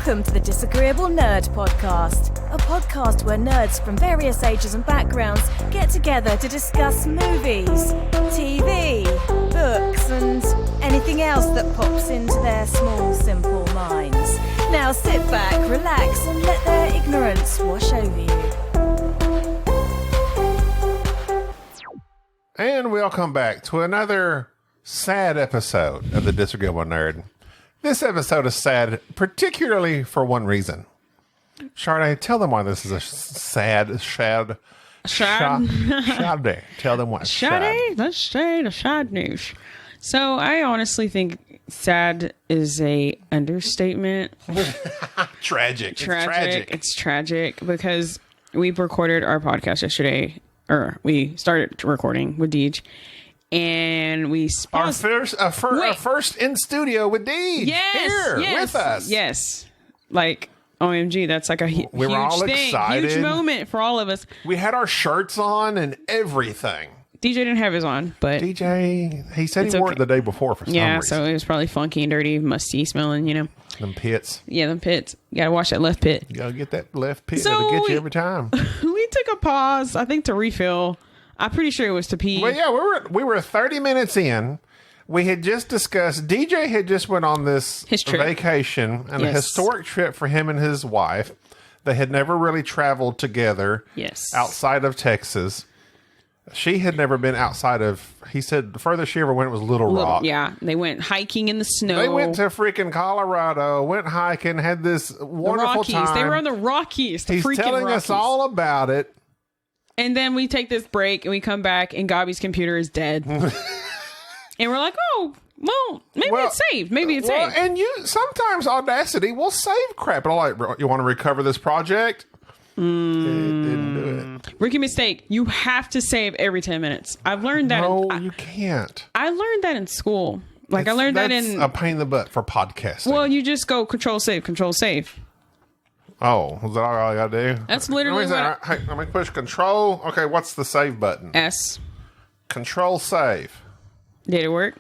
Welcome to the Disagreeablenerd podcast, a podcast where nerds from various ages and backgrounds get together to discuss movies, TV, books, and anything else that pops into their small, simple minds. Now sit back, relax, and let their ignorance wash over you. And welcome back to another sad episode of the Disagreeablenerd. This episode is sad, particularly for one reason. Sharde, tell them why this is a sad. Sharde. Tell them why. Sharde, let's say the sad news. So I honestly think sad is a understatement. Tragic. It's tragic because we recorded our podcast yesterday, or we started recording with Deej. And we our first in studio with Deej. Here with us. Yes, like OMG, that's like a huge we were all thing, excited. Huge moment for all of us. We had our shirts on and everything. DJ didn't have his on, but DJ, he said he wore it the day before for some reason. So it was probably funky and dirty, musty smelling, you know. Them pits. Yeah, them pits. You gotta watch that left pit. You gotta get that left pit. It'll get you every time. We took a pause, I think, to refill. I'm pretty sure it was to pee. Well, yeah, we were 30 minutes in. We had just discussed, DJ had just went on this vacation, and a historic trip for him and his wife. They had never really traveled together outside of Texas. She had never been outside of, he said the furthest she ever went was Little Rock. Yeah, they went hiking in the snow. They went to freaking Colorado, went hiking, had this wonderful time. They were on the Rockies. He's telling us all about it. And then we take this break and we come back and Gaby's computer is dead. And we're like, oh, well, maybe it's saved. Maybe it's saved. And sometimes Audacity will save crap. And I'm like, you want to recover this project? It didn't do it. Rookie mistake. You have to save every 10 minutes. I've learned that. No, you can't. I learned that in school. Like I learned that in a pain in the butt for podcasting. Well, you just go control save. Oh, is that all I gotta do? That's literally let me push control. Okay, what's the save button? S. Control save. Did it work?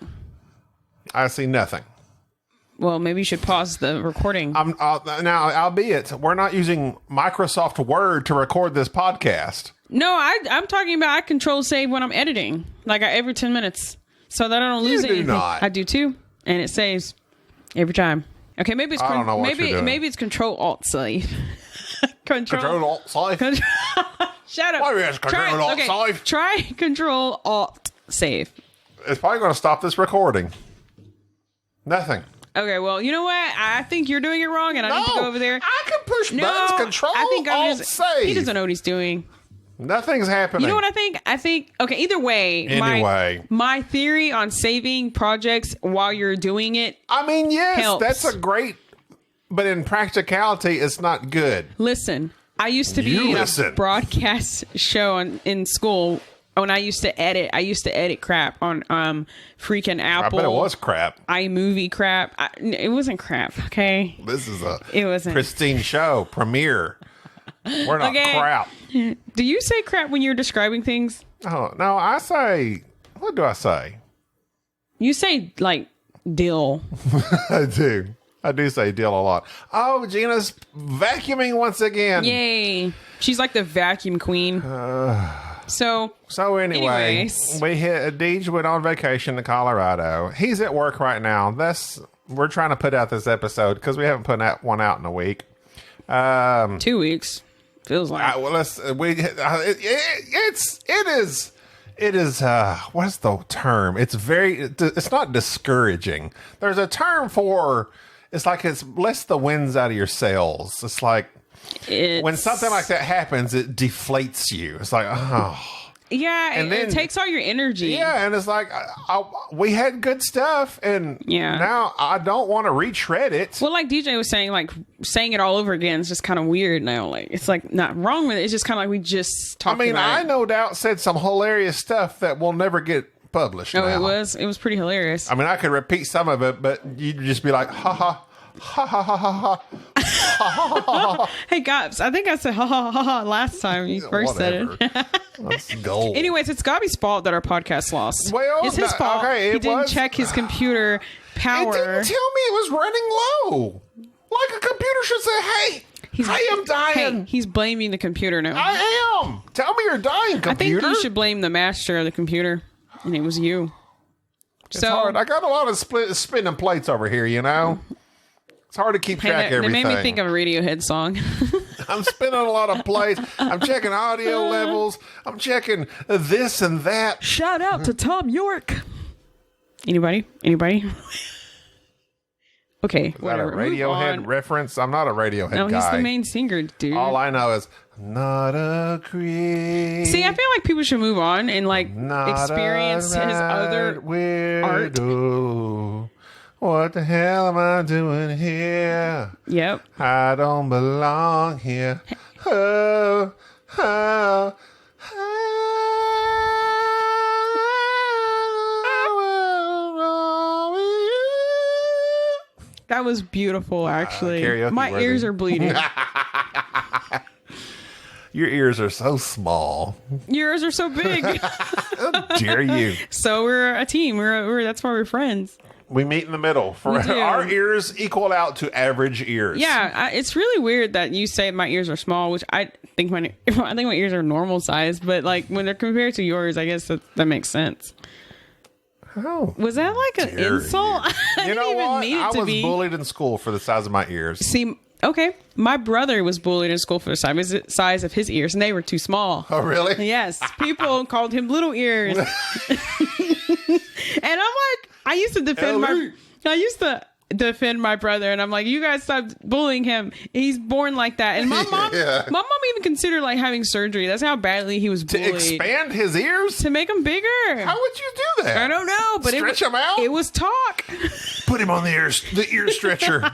I see nothing. Well, maybe you should pause the recording. Now, albeit, we're not using Microsoft Word to record this podcast. No, I'm talking about I control save when I'm editing. Like every 10 minutes. So that I don't lose anything. Not. I do too. And it saves every time. Okay, maybe it's maybe it's Control Alt Save. Control Alt Save. Shut up. Why are you asking Control Alt Save? Try Control Alt Save. It's probably going to stop this recording. Nothing. Okay, well, you know what? I think you're doing it wrong, and I need to go over there. I can push buttons. Control Alt Save. He doesn't know what he's doing. Nothing's happening. You know what I think? Okay, either way. My theory on saving projects while you're doing it. I mean, yes, helps. That's a great, but in practicality, it's not good. Listen, I used to be in a broadcast show in school when I used to edit crap on freaking Apple. I bet it was crap. iMovie crap. It wasn't crap, okay? This is a pristine show, premiere. We're not crap. Do you say crap when you're describing things? Oh, no, I say, what do I say? You say, like, dill. I do say dill a lot. Oh, Gina's vacuuming once again. Yay. She's like the vacuum queen. So anyway, Deej went on vacation to Colorado. He's at work right now. We're trying to put out this episode because we haven't put one out in a week. 2 weeks. Feels like. It is. What's the term? It's not discouraging. There's a term for. It's like it's lets the winds out of your sails. It's like when something like that happens, it deflates you. It's like yeah, and then it takes all your energy. Yeah, and it's like we had good stuff, and now I don't want to retread it. Well, like DJ was saying, like saying it all over again is just kind of weird now. Like it's like not wrong with it. It's just kind of like we just talked. I no doubt said some hilarious stuff that will never get published. Oh, it was pretty hilarious. I mean, I could repeat some of it, but you'd just be like, ha ha. Ha ha ha ha ha. Hey, Gobs, I think I said ha ha ha ha last time you first said it. That's gold. Anyways, it's Gaby's fault that our podcast lost. Well, it's his fault. Okay, he didn't check his computer power. It didn't tell me it was running low. Like a computer should say, hey, I am dying. Hey, he's blaming the computer now. I am. Tell me you're dying, computer. I think you should blame the master of the computer, and it was you. It's hard. I got a lot of spinning plates over here, you know? It's hard to keep track of everything. They made me think of a Radiohead song. I'm spinning a lot of plates. I'm checking audio levels. I'm checking this and that. Shout out to Tom York. Anybody? Okay, whatever. Is that a Radiohead reference? I'm not a Radiohead guy. No, he's the main singer, dude. All I know is not a creep. See, I feel like people should move on and like experience his other art. What the hell am I doing here? Yep. I don't belong here. Oh, oh, That was beautiful, actually. My worthy. ears are bleeding. Your ears are so small. Yours are so big. How dare you? So we're a team. We're that's why we're friends. We meet in the middle. Our ears equal out to average ears. Yeah, it's really weird that you say my ears are small, which I think my ears are normal size. But like when they're compared to yours, I guess that makes sense. Oh, was that like an insult? You know what? I was bullied in school for the size of my ears. See, okay, my brother was bullied in school for the size of his ears, and they were too small. Oh, really? Yes. People called him little ears. And I'm like, I used to defend my brother, and I'm like, you guys stop bullying him. He's born like that. And my mom even considered like having surgery. That's how badly he was bullied. To expand his ears? To make them bigger. How would you do that? I don't know, but stretch him out? It was talk. Put him on the ear stretcher.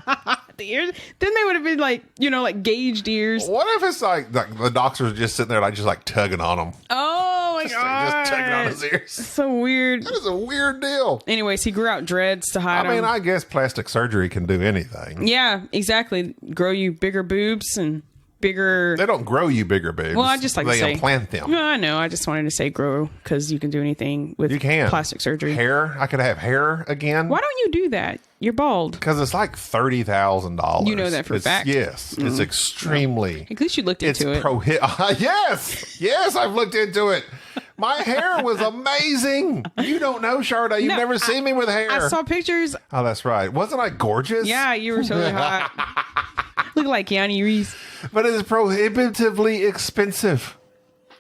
The ears. Then they would have been like, like gauged ears. What if it's like the doctors are just sitting there like tugging on him? Oh my god! Just tugging on his ears. So weird. That is a weird deal. Anyways, he grew out dreads to hide. I mean, I guess plastic surgery can do anything. Yeah, exactly. Grow you bigger boobs and bigger. They don't grow you bigger boobs. Well, I just like to say they implant them. No, I know. I just wanted to say grow because you can do anything with plastic surgery. Hair. I could have hair again. Why don't you do that? You're bald. Because it's like $30,000. You know that for a fact. Yes, it's extremely. At least you looked into it. Yes, I've looked into it. My hair was amazing. You don't know, Sharde. You've never seen me with hair. I saw pictures. Oh, that's right. Wasn't I gorgeous? Yeah, you were totally hot. Look like Keanu Reeves. But it is prohibitively expensive.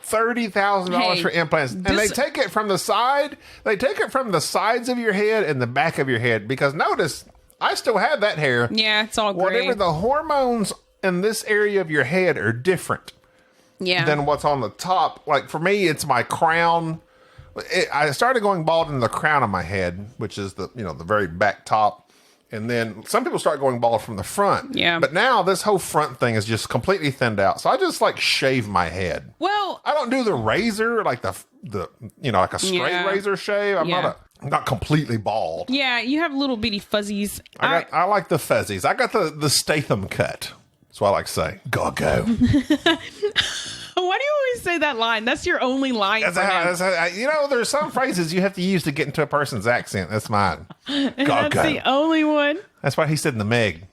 $30,000 for implants. And they take it from the side. They take it from the sides of your head and the back of your head. Because notice, I still have that hair. Yeah, it's all gray. Whatever the hormones in this area of your head are different. Yeah. Than what's on the top. Like for me, it's my crown. I started going bald in the crown of my head, which is the very back top. And then some people start going bald from the front. Yeah. But now this whole front thing is just completely thinned out. So I just like shave my head. Well, I don't do the razor, like the like a straight razor shave. I'm not completely bald. Yeah, you have little bitty fuzzies. I like the fuzzies. I got the Statham cut. That's what I like to say. Go. Why do you always say that line? That's your only line. That's there's some phrases you have to use to get into a person's accent. That's mine. That's the only one. That's why he said in the Meg.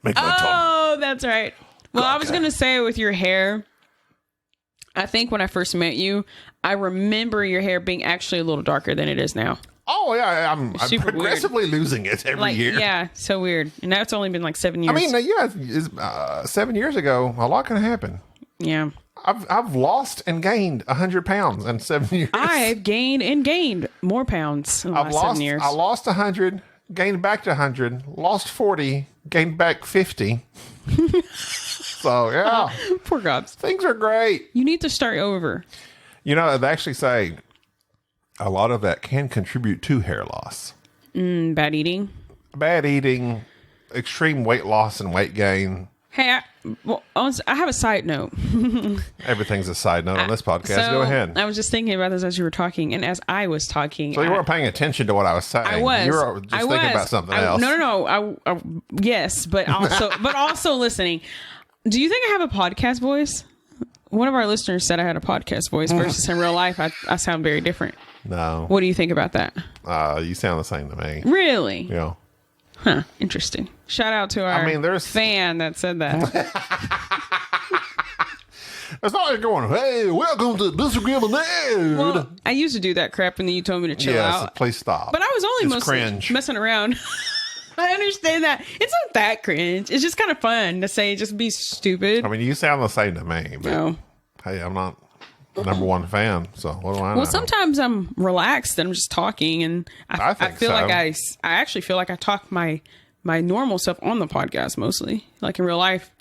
Oh, that's right. Well, I was going to say with your hair, I think when I first met you, I remember your hair being actually a little darker than it is now. Oh, yeah. I'm progressively losing it every year. Yeah, so weird. And now it's only been like 7 years. I mean, 7 years ago, a lot can happen. Yeah. I've lost and gained 100 pounds in 7 years. I've gained and gained more pounds in the last 7 years. I lost 100, gained back to 100, lost 40, gained back 50. So, yeah. Poor Gobs. Things are great. You need to start over. They actually say a lot of that can contribute to hair loss. Bad eating. Bad eating, extreme weight loss and weight gain. Hey, I have a side note. Everything's a side note on this podcast. Go ahead. I was just thinking about this as you were talking, and as I was talking. So you weren't paying attention to what I was saying. I was. You were just thinking about something else. No. Yes, but also listening. Do you think I have a podcast voice? One of our listeners said I had a podcast voice versus in real life. I sound very different. No. What do you think about that? You sound the same to me. Really? Yeah. Huh. Interesting. Shout out to our fan that said that. It's not like going, hey, welcome to Disagreeablenerd. Well, I used to do that crap and then you told me to chill out. Yes, please stop. But I was only mostly cringe. Messing around. I understand that. It's not that cringe. It's just kind of fun to say, just be stupid. I mean, you sound the same to me. But no. Hey, I'm not number one fan, so what do I know? Well, sometimes I'm relaxed and I'm just talking, and I feel like I actually feel like I talk my normal stuff on the podcast mostly. Like in real life,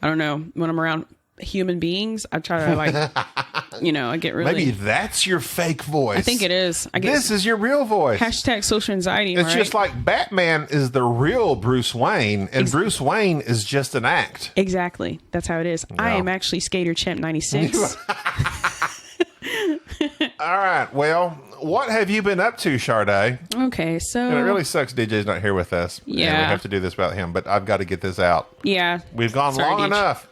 I don't know, when I'm around human beings, I try to like, I get really. Maybe that's your fake voice. I think it is. This is your real voice. # social anxiety. It's just like Batman is the real Bruce Wayne, and Bruce Wayne is just an act. Exactly. That's how it is. Yeah. I am actually Skater Champ 96. All right. Well, what have you been up to, Sharde? Okay, so... And it really sucks DJ's not here with us. Yeah. And we have to do this without him, but I've got to get this out. Yeah. We've gone long enough.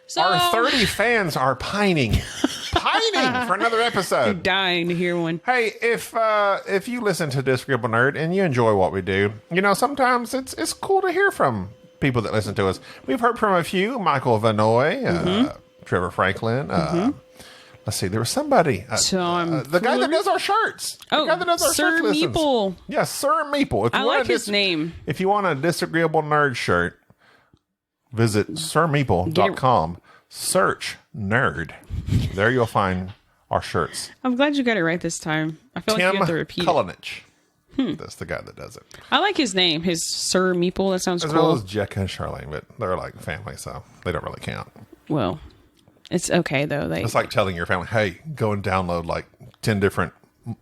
So... Our 30 fans are pining for another episode. They're dying to hear one. Hey, if you listen to Disagreeable Nerd and you enjoy what we do, sometimes it's cool to hear from people that listen to us. We've heard from a few, Michael Vanoy, Trevor Franklin, let's see, there was somebody. The guy that does our shirts. Oh, the guy that does our Sir Meeple. Yeah, Sir Meeple. I like his name. If you want a Disagreeable Nerd shirt, visit sirmeeple.com. Search nerd. There you'll find our shirts. I'm glad you got it right this time. I feel like you have to repeat Cullinich. That's the guy that does it. I like his name, his Sir Meeple. That sounds cool. As well as Jack and Charlene, but they're like family, so they don't really count. Well... It's okay, though. It's like telling your family, hey, go and download like 10 different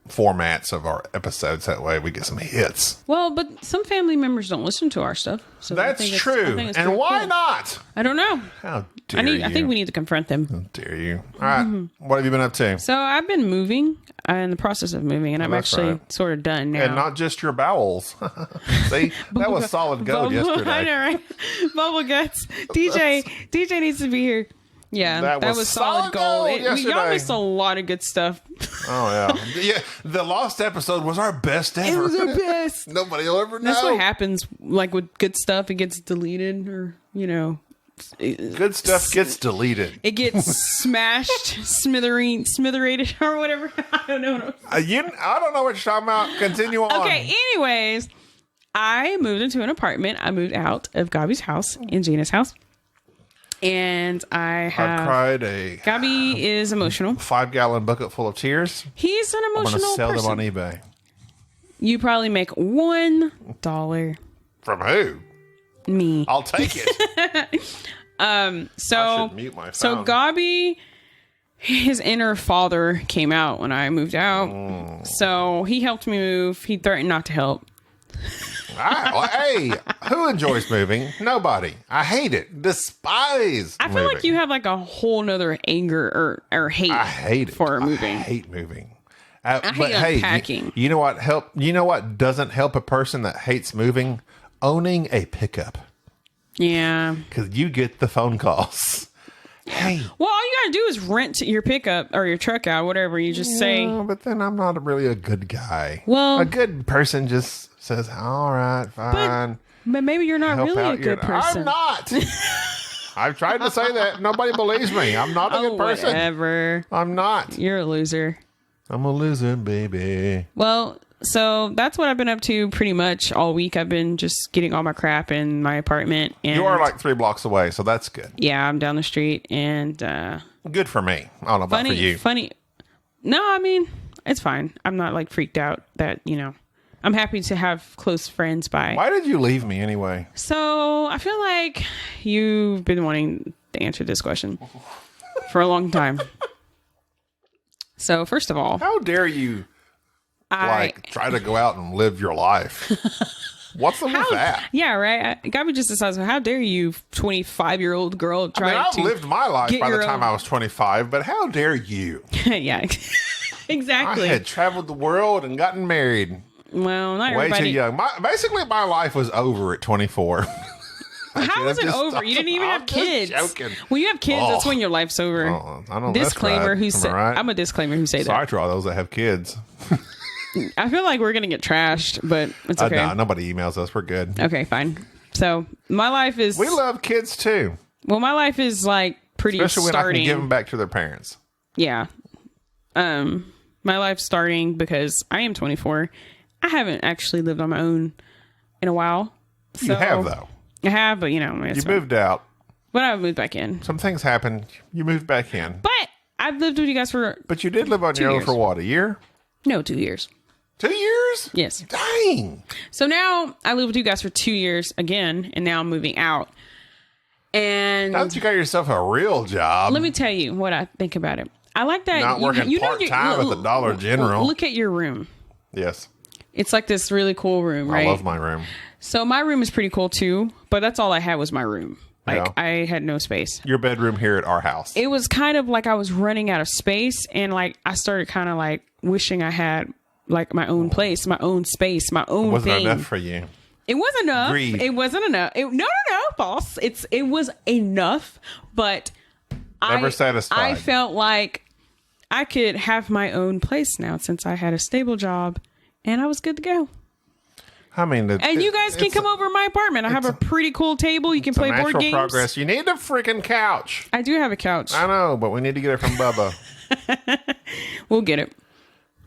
formats of our episodes. That way we get some hits. Well, but some family members don't listen to our stuff. So that's true. And why not? I don't know. How dare you? I think we need to confront them. How dare you? All right. What have you been up to? So I've been moving. I'm in the process of moving, and I'm actually sort of done now. And not just your bowels. See, that was solid gold yesterday. I know, right? Bubble guts. DJ needs to be here. Yeah, that was solid gold. Y'all missed a lot of good stuff. Oh, yeah. The lost episode was our best ever. It was our best. Nobody will ever know. That's what happens, like with good stuff. It gets deleted or, good stuff gets deleted. It gets smashed, smitherated, or whatever. I don't know. I don't know what you're talking about. Continue on. Okay, anyways, I moved into an apartment. I moved out of Gaby's house and Gina's house. And I cried Gaby is emotional. 5-gallon bucket full of tears. He's an emotional person. I'm going to sell them on eBay. You probably make $1. From who? Me. I'll take it. I should mute my phone. So Gaby, his inner father came out when I moved out. So he helped me move. He threatened not to help. Hey, who enjoys moving? Nobody. I hate it. Despise I feel like you have like a whole nother anger or hate. I hate it for moving. I hate moving. I hate unpacking. You know what You know what doesn't help a person that hates moving? Owning a pickup. Yeah. Because you get the phone calls. Hey. Well, all you gotta do is rent your pickup or your truck out, whatever. You just say. But then I'm not really a good guy. Well, a good person just says, all right, fine. But maybe you're not really a good person. I'm not. I've tried to say that. Nobody believes me. I'm not a good person. Whatever. I'm not. You're a loser. I'm a loser, baby. Well, so that's what I've been up to pretty much all week. I've been just getting all my crap in my apartment. And you are like 3 blocks away, so that's good. Yeah, I'm down the street. And good for me. I don't know about for you. No, I mean, it's fine. I'm not like freaked out that, I'm happy to have close friends by. Why did you leave me anyway? So I feel like you've been wanting to answer this question for a long time. So first of all, how dare you try to go out and live your life? What's with that? Yeah, right. Gaby just decides, how dare you, 25-year-old girl, I've lived my life by the time I was 25, but how dare you? Yeah, exactly. I had traveled the world and gotten married. Well, not way everybody. Too young. Basically, my life was over at 24. How was it over? You didn't even have kids. Joking. When you have kids, that's when your life's over. I don't know. Disclaimer: right. I'm a disclaimer who say Sorry that. to all those that have kids. I feel like we're going to get trashed, but it's okay. No, nobody emails us. We're good. Okay, fine. So my life is... We love kids too. Well, my life is like pretty Especially when I can give them back to their parents. Yeah. My life's starting because I am 24. I haven't actually lived on my own in a while. So you have, though. I have, but you moved out. But I moved back in. Some things happened. You moved back in. But I've lived with you guys for... But you did live on your own for what, a year? No, 2 years. 2 years? Yes. Dang. So now I live with you guys for 2 years again, and now I'm moving out. And now that you got yourself a real job. Let me tell you what I think about it. I like that. Not working part-time at the Dollar General. Look at your room. Yes. It's like this really cool room, right? I love my room. So my room is pretty cool too, but that's all I had was my room. Like I had no space. Your bedroom here at our house. It was kind of like I was running out of space, and like I started kind of like wishing I had like my own place, my own space, my own wasn't thing. Enough for you. It wasn't enough. Greed. It wasn't enough. No, false. It was enough, but never satisfied. I felt like I could have my own place now since I had a stable job, and I was good to go. I mean, and you guys can come over to my apartment. I have a pretty cool table. You can play board games. Progress. You need a freaking couch. I do have a couch. I know, but we need to get it from Bubba. We'll get it.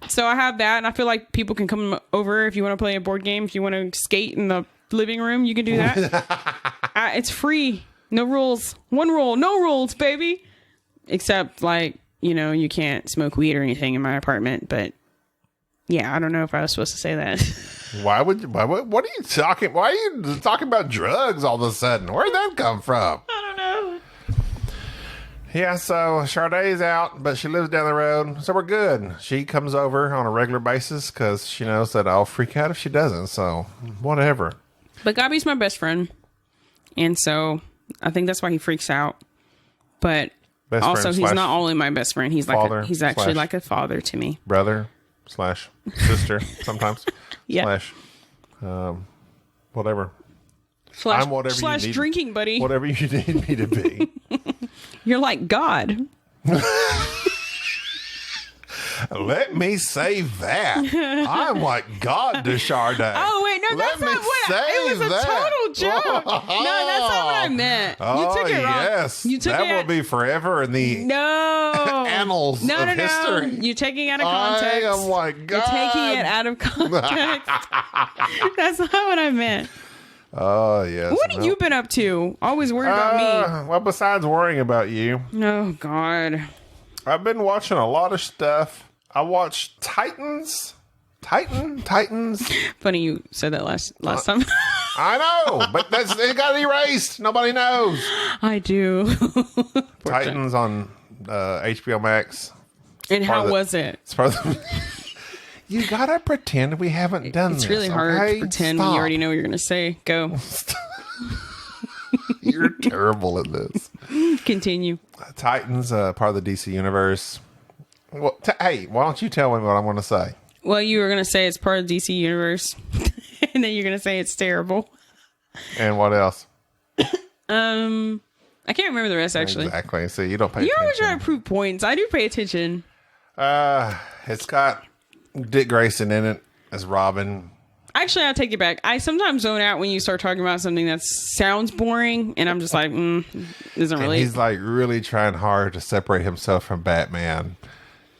So I have that, and I feel like people can come over if you want to play a board game. If you want to skate in the living room, you can do that. It's free. No rules. One rule. No rules, baby. Except, like, you can't smoke weed or anything in my apartment. But, yeah, I don't know if I was supposed to say that. Why would you? What are you talking? Why are you talking about drugs all of a sudden? Where'd that come from? I don't know. Yeah, so Sharde's out, but she lives down the road, so we're good. She comes over on a regular basis because she knows that I'll freak out if she doesn't, so whatever. But Gaby's my best friend, and so I think that's why he freaks out. But best also, he's not only my best friend; he's like he's actually like a father to me. Brother / sister sometimes. Yeah. Whatever. I'm whatever you need, drinking buddy. Whatever you need me to be. You're like God. Let me say that. I'm like God to Sharde. Oh, wait. No, that's not what it was a total joke. No, that's not what I meant. You took it wrong. Yes. That will be forever in the annals of history. You're taking it out of context. I'm like, God. You're taking it out of context. That's not what I meant. Oh, yes. What have you been up to? Always worried about me. Well, besides worrying about you. Oh, God. I've been watching a lot of stuff. I watched Titans. Titans. Funny you said that last time. I know, but it got erased. Nobody knows. I do. Titans on HBO Max. And how was it? It's part of you gotta pretend we haven't done this. It's really hard to pretend when you already know what you're gonna say. Go. You're terrible at this. Continue. Titans, part of the DC universe. Well, hey, why don't you tell me what I'm going to say? Well, you were going to say it's part of the DC universe, and then you're going to say it's terrible. And what else? I can't remember the rest, actually. Exactly. So you don't pay attention. You always try to prove points. I do pay attention. It's got Dick Grayson in it as Robin. Actually, I'll take it back. I sometimes zone out when you start talking about something that sounds boring, and I'm just like, isn't really. He's like really trying hard to separate himself from Batman.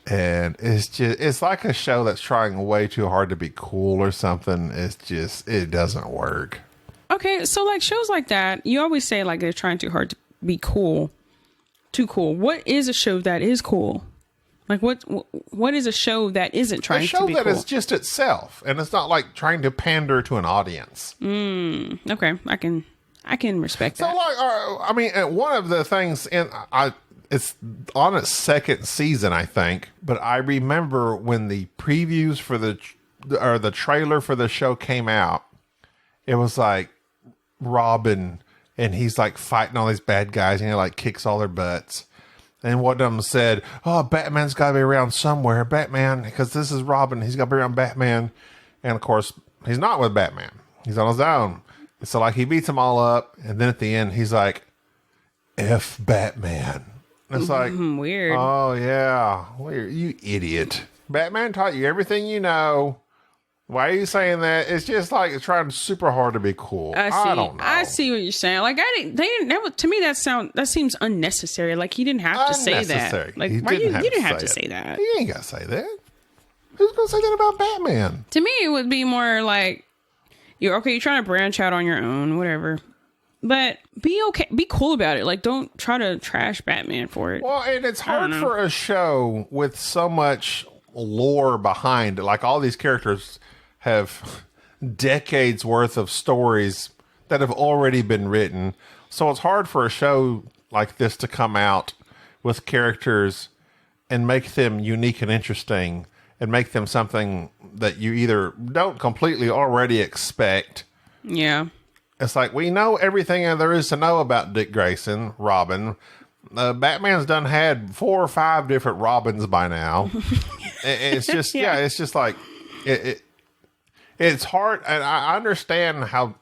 And it's like a show that's trying way too hard to be cool or something. It doesn't work. Okay, so like shows like that, you always say like they're trying too hard to be cool. Too cool. What is a show that is cool? Like what is a show that isn't trying to be cool? A show that is just itself, and it's not like trying to pander to an audience. Okay, I can respect that. So like, I mean, one of the things it's on its second season, I think. But I remember when the previews for the trailer for the show came out, it was like Robin, and he's like fighting all these bad guys, and he like kicks all their butts. And one of them said, "Oh, Batman's got to be around somewhere. Batman, because this is Robin. He's got to be around Batman." And of course, he's not with Batman. He's on his own. And so like he beats them all up, and then at the end, he's like, "F Batman." And it's like, weird. Oh yeah, weird. You idiot. Batman taught you everything you know. Why are you saying that? It's just like it's trying super hard to be cool. I don't know. I see what you're saying. Like to me that seems unnecessary. Like he didn't have to say that. Like you didn't have to say that. He ain't gotta say that. Who's gonna say that about Batman? To me, it would be more like you're trying to branch out on your own, whatever. But be cool about it. Like don't try to trash Batman for it. Well, and it's hard for a show with so much lore behind it. Like all these characters have decades worth of stories that have already been written. So it's hard for a show like this to come out with characters and make them unique and interesting and make them something that you either don't completely already expect. Yeah. It's like, we know everything there is to know about Dick Grayson, Robin. Batman's done had 4 or 5 different Robins by now. It's just, it's just like, it's hard, and I understand how.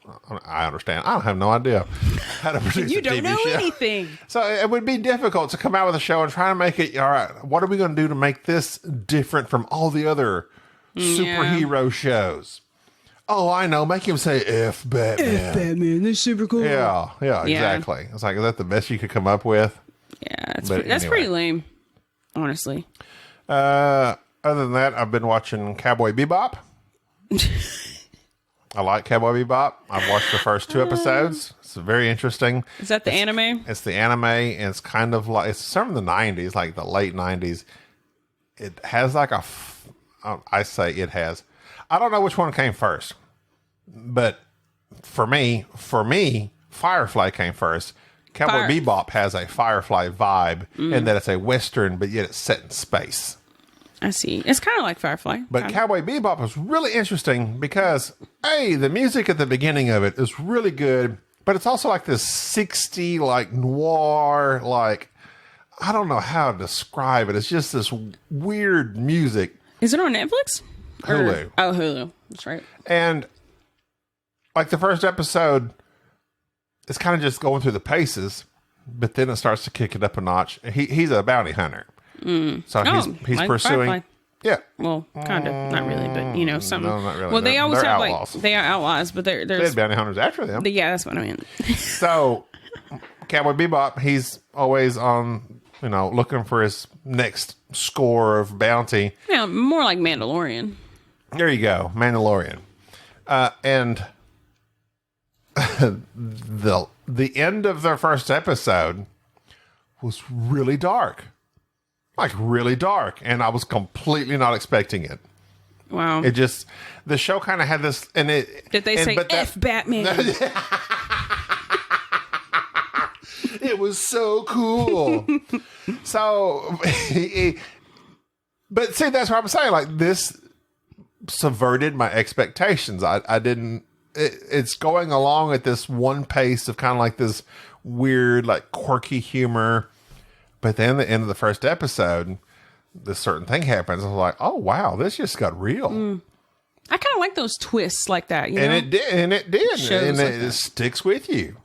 I understand. I have no idea how to produce a TV show. You don't know anything. So it would be difficult to come out with a show and try to make it, all right, what are we going to do to make this different from all the other superhero shows? Oh, I know. Make him say F Batman. F Batman. That's super cool. Yeah, exactly. It's like, is that the best you could come up with? Yeah, that's pretty lame, honestly. Other than that, I've been watching Cowboy Bebop. I like Cowboy Bebop. I've watched the first 2 episodes. It's very interesting. Is that the anime? It's the anime, and it's kind of like, it's from the 90s, like the late 90s. It has like I say it has. I don't know which one came first, but for me, Firefly came first. Cowboy Bebop has a Firefly vibe in that it's a Western, but yet it's set in space. I see. It's kind of like Firefly. But Cowboy Bebop is really interesting because, the music at the beginning of it is really good, but it's also like this 60s, like noir, like, I don't know how to describe it. It's just this weird music. Is it on Netflix? Hulu. Hulu. That's right. And like the first episode, it's kind of just going through the paces, but then it starts to kick it up a notch. He's a bounty hunter. So he's like pursuing. Firefly. Yeah. Well, kind of. Not really, but something. No, not really. Well, they always have outlaws. They are outlaws, but there's they had bounty hunters after them. Yeah, that's what I mean. So Cowboy Bebop, he's always on, looking for his next score of bounty. Yeah, more like Mandalorian. There you go, Mandalorian. And the end of their first episode was really dark. Like really dark, and I was completely not expecting it. Wow! It just, the show kind of had this, and it. Did they say F Batman? It was so cool. So, but see, that's what I'm saying. Like this subverted my expectations. I didn't. It's going along at this one pace of kind of like this weird, like quirky humor. But then at the end of the first episode, this certain thing happens. I was like, oh, wow, this just got real. I kind of like those twists like that. It did. And it sticks with you.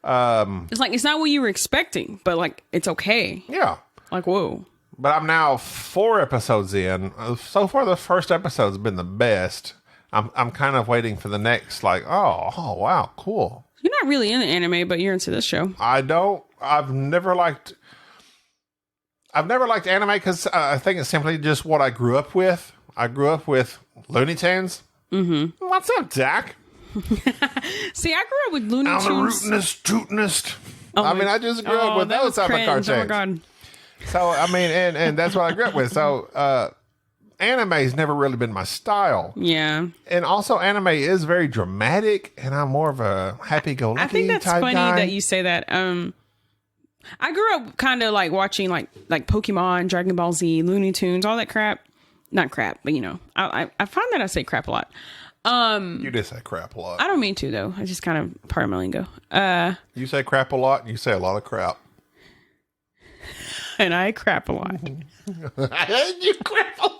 It's like, it's not what you were expecting, but like, it's okay. Yeah. Like, whoa. But I'm now 4 episodes in. So far, the first episode's been the best. I'm kind of waiting for the next, like, oh, wow, cool. You're not really into anime, but you're into this show. I've never liked anime because I think it's simply just what I grew up with. I grew up with Looney Tunes. Mm-hmm. What's up, Jack? See, I grew up with Looney Tunes. I'm the rootinest, tootinest. I just grew up with those type of cartoons. Oh, my God. So, and that's what I grew up with. So, anime's never really been my style. Yeah. And also, anime is very dramatic, and I'm more of a happy-go-lucky type guy. I think that's funny that you say that. I grew up kind of like watching like Pokemon, Dragon Ball Z, Looney Tunes, all that crap. Not crap, but I find that I say crap a lot. You did say crap a lot. I don't mean to though. I just kind of part of my lingo. You say crap a lot, and you say a lot of crap. And I crap a lot. You crap a lot.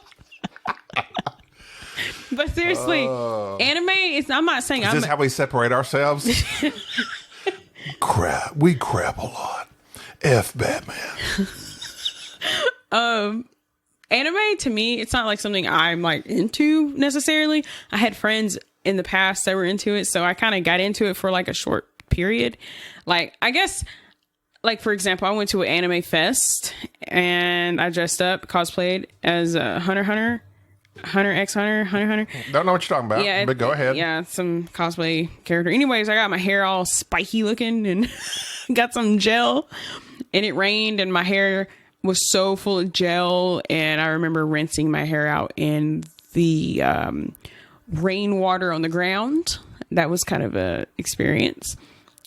But seriously, anime is. I'm not saying. Is this how we separate ourselves? Crap. We crap a lot. F Batman. anime to me, it's not like something I'm like into necessarily. I had friends in the past that were into it, so I kind of got into it for like a short period. Like, I guess, like, for example, I went to an anime fest and I dressed up, cosplayed as a Hunter x Hunter. Don't know what you're talking about, yeah, but go ahead. Yeah, some cosplay character. Anyways, I got my hair all spiky looking and got some gel, and it rained and my hair was so full of gel, and I remember rinsing my hair out in the rainwater on the ground. That was kind of a experience.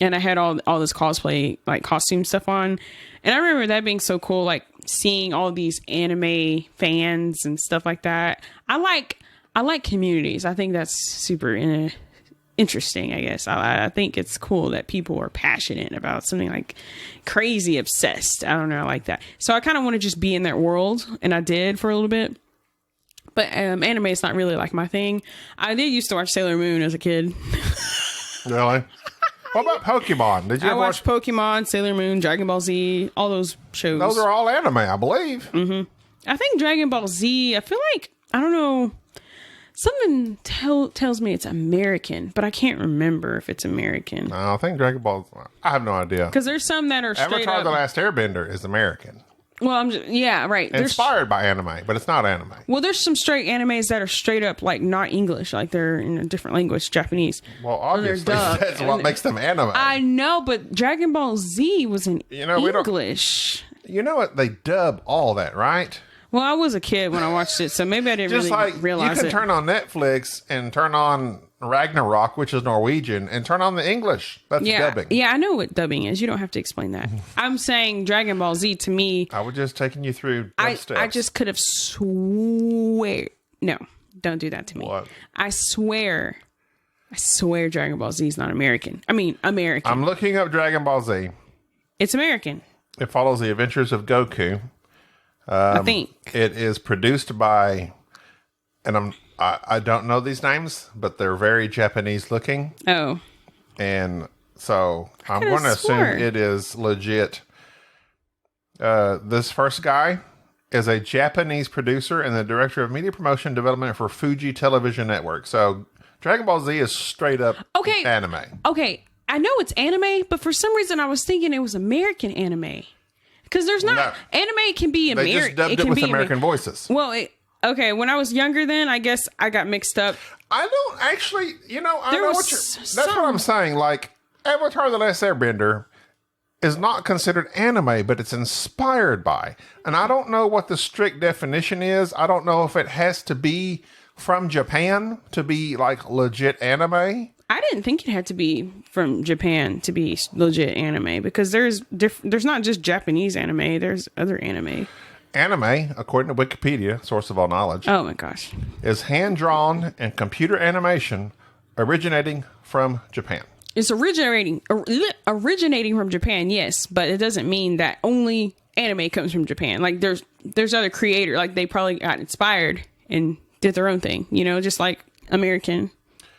And I had all this cosplay, like, costume stuff on. And I remember that being so cool, like, seeing all these anime fans and stuff like that. I like communities. I think that's super interesting, I guess. I think it's cool that people are passionate about something, like crazy obsessed. I don't know, I like that. So I kind of want to just be in that world, and I did for a little bit. But anime is not really like my thing. I did used to watch Sailor Moon as a kid. Really? What about Pokemon? Did you I watched Pokemon, Sailor Moon, Dragon Ball Z, all those shows. Those are all anime, I believe. Mm-hmm. I think Dragon Ball Z, I feel like, I don't know, something tells me it's American, but I can't remember if it's American. No, I think Dragon Ball, I have no idea. Because there's some that are straight Avatar up. The Last Airbender is American. Well, yeah, right. Inspired by anime, but it's not anime. Well, there's some straight animes that are straight up, like, not English. Like, they're in a different language, Japanese. Well, obviously, that's what makes them anime. I know, but Dragon Ball Z was in English. You know what? They dub all that, right? Well, I was a kid when I watched it, so maybe I didn't Just really like realize it. You can turn on Netflix and turn on Ragnarok, which is Norwegian, and turn on the English. That's dubbing. Yeah, I know what dubbing is. You don't have to explain that. I'm saying Dragon Ball Z, to me, I was just taking you through steps. I just could have swear. No, don't do that to me. What? I swear Dragon Ball Z is not American. I mean, American. I'm looking up Dragon Ball Z. It's American. It follows the adventures of Goku. I think. It is produced by, and I don't know these names, but they're very Japanese looking. Oh. And so I'm going to assume it is legit. This first guy is a Japanese producer and the director of media promotion development for Fuji Television Network. So Dragon Ball Z is straight up anime. Okay. I know it's anime, but for some reason I was thinking it was American anime. Because there's not... No. Anime can be American. They just dubbed it with American voices. Well, okay, when I was younger then, I guess I got mixed up. I don't actually... that's what I'm saying. Like, Avatar The Last Airbender is not considered anime, but it's inspired by. And I don't know what the strict definition is. I don't know if it has to be from Japan to be, like, legit anime. I didn't think it had to be from Japan to be legit anime, because there's not just Japanese anime, there's other anime. Anime, according to Wikipedia, source of all knowledge. Oh my gosh. Is hand-drawn and computer animation originating from Japan. It's originating from Japan, yes, but it doesn't mean that only anime comes from Japan. Like, there's other creators, like, they probably got inspired and did their own thing, just like American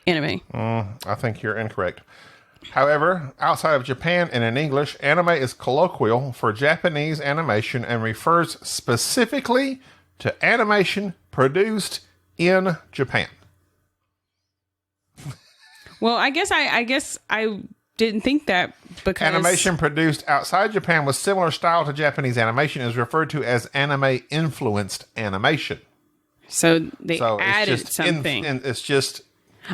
anime. I think you're incorrect. However, outside of Japan and in English, anime is colloquial for Japanese animation and refers specifically to animation produced in Japan. Well, I guess I didn't think that, because animation produced outside Japan with similar style to Japanese animation is referred to as anime-influenced animation. So they added something. It's just...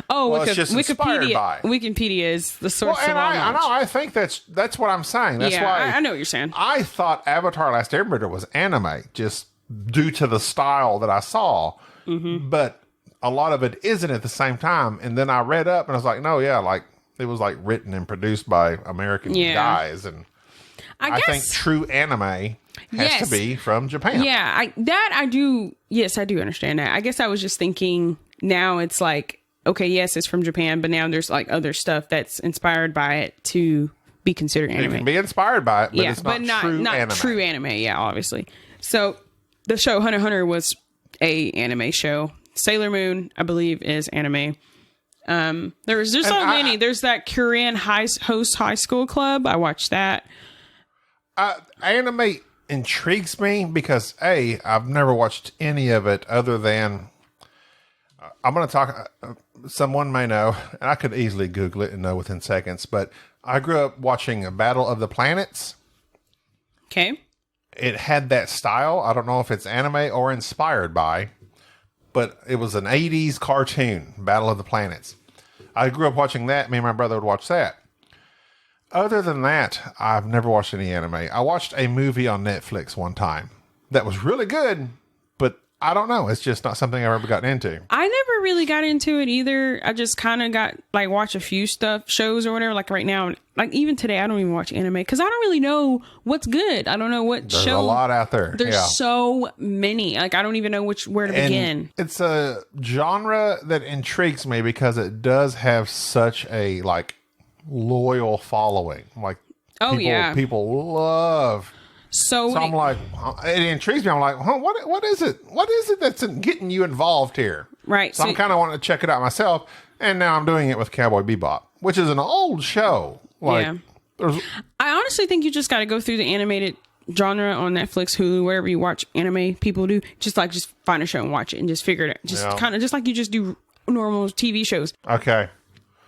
it's just Wikipedia is the source of all knowledge. I think that's what I'm saying. That's why I know what you're saying. I thought Avatar Last Airbender was anime, just due to the style that I saw. Mm-hmm. But a lot of it isn't at the same time. And then I read up and I was like, no, like it was like written and produced by American guys. And I think true anime has to be from Japan. Yeah, I do. Yes, I do understand that. I guess I was just thinking now it's like, okay, yes, it's from Japan, but now there's like other stuff that's inspired by it to be considered anime. It can be inspired by it, but it's not true anime. True anime, yeah, obviously. So the show Hunter x Hunter was a anime show. Sailor Moon, I believe, is anime. There's so many. There's that Korean host high school club. I watched that. Anime intrigues me because I've never watched any of it other than I'm going to talk. Someone may know, and I could easily Google it and know within seconds. But I grew up watching a Battle of the Planets. Okay. It had that style. I don't know if it's anime or inspired by, but it was an 80s cartoon, Battle of the Planets. I grew up watching that. Me and my brother would watch that. Other than that, I've never watched any anime. I watched a movie on Netflix one time that was really good, but I don't know. It's just not something I've ever gotten into. I never really got into it either. I just kind of got watch a few shows or whatever. Like right now, like even today, I don't even watch anime because I don't really know what's good. I don't know what There's show. a lot out there. There's so many. Like I don't even know where to begin. It's a genre that intrigues me because it does have such a loyal following. People love. So I'm like, it intrigues me. I'm like, what is it? What is it that's getting you involved here? Right. So I'm kind of wanting to check it out myself. And now I'm doing it with Cowboy Bebop, which is an old show. I honestly think you just got to go through the animated genre on Netflix, Hulu, wherever you watch anime people do. Just find a show and watch it and just figure it out. Just kind of just like you just do normal TV shows. Okay.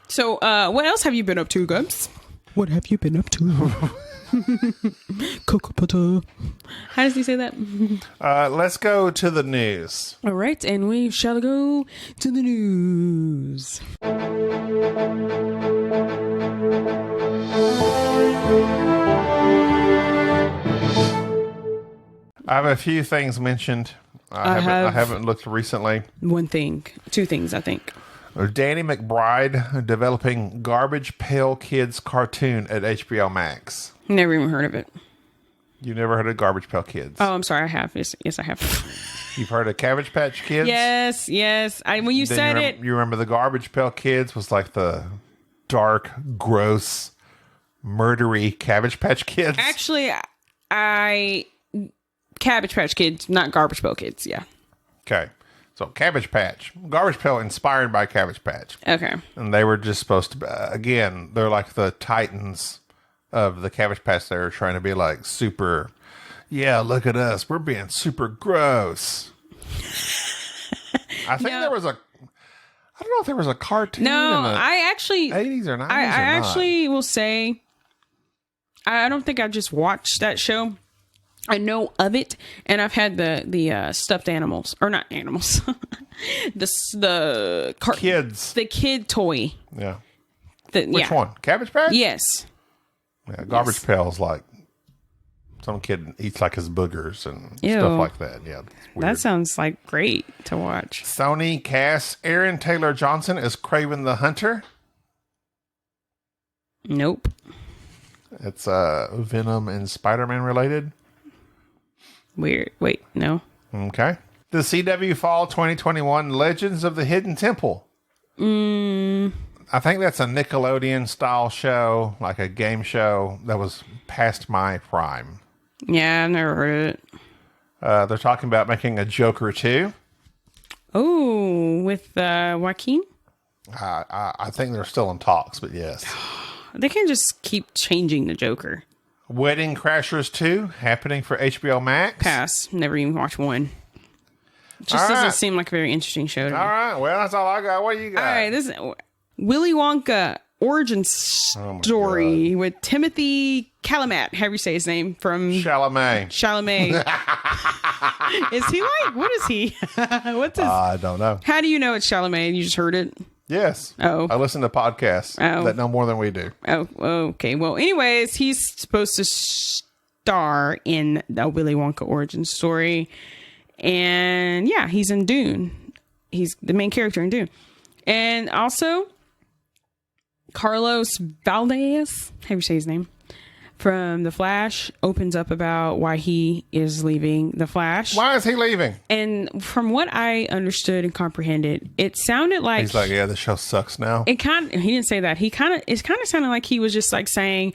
So, what else have you been up to, Gubs? What have you been up to? Cocoa butter. How does he say that? Let's go to the news. All right, and we shall go to the news. I have a few things mentioned. I haven't looked recently. Two things, I think. Danny McBride developing Garbage Pail Kids cartoon at HBO Max. Never even heard of it. You never heard of Garbage Pail Kids? Oh, I'm sorry. I have. Yes, I have. You've heard of Cabbage Patch Kids? Yes. When you said it. You remember the Garbage Pail Kids was like the dark, gross, murdery Cabbage Patch Kids? Actually, Cabbage Patch Kids, not Garbage Pail Kids. Yeah. Okay. So Cabbage Patch. Garbage Pail inspired by Cabbage Patch. Okay. And they were just supposed to, again, they're like the titans of the Cabbage Patch. They were trying to be like super, look at us. We're being super gross. I think there was I don't know if there was a cartoon in the 80s or 90s I actually will say, I don't think I just watched that show. I know of it, and I've had the stuffed animals, or not animals, the kids, the kid toy. Yeah. Which one? Cabbage Patch? Yes. Yeah. Garbage Pail's like some kid eats like his boogers and stuff like that. Yeah. That sounds like great to watch. Sony casts Aaron Taylor Johnson as Kraven the Hunter. Nope. It's Venom and Spider-Man related. Weird. Wait, no. Okay. The CW Fall 2021 Legends of the Hidden Temple. I think that's a Nickelodeon style show, like a game show that was past my prime. Yeah, I've never heard of it. They're talking about making a Joker 2. Oh, with Joaquin? I think they're still in talks, but yes. They can't just keep changing the Joker. Wedding Crashers 2 happening for HBO Max. Pass. Never even watched one. Just doesn't seem like a very interesting show to me. All right. Well, that's all I got. What do you got? All right. This is Willy Wonka origin story with Timothy Chalamet. How do you say his name? From Chalamet. Is he like? What is he? What's his? I don't know. How do you know it's Chalamet? You just heard it? Yes. Oh. I listen to podcasts that know more than we do. Oh, okay. Well, anyways, he's supposed to star in the Willy Wonka origin story. And yeah, he's in Dune. He's the main character in Dune. And also, Carlos Valdez, how do you say his name? From The Flash, opens up about why he is leaving The Flash. Why is he leaving? And from what I understood and comprehended, it sounded like he's like, yeah, the show sucks now. He didn't say that. It kind of sounded like he was just like saying,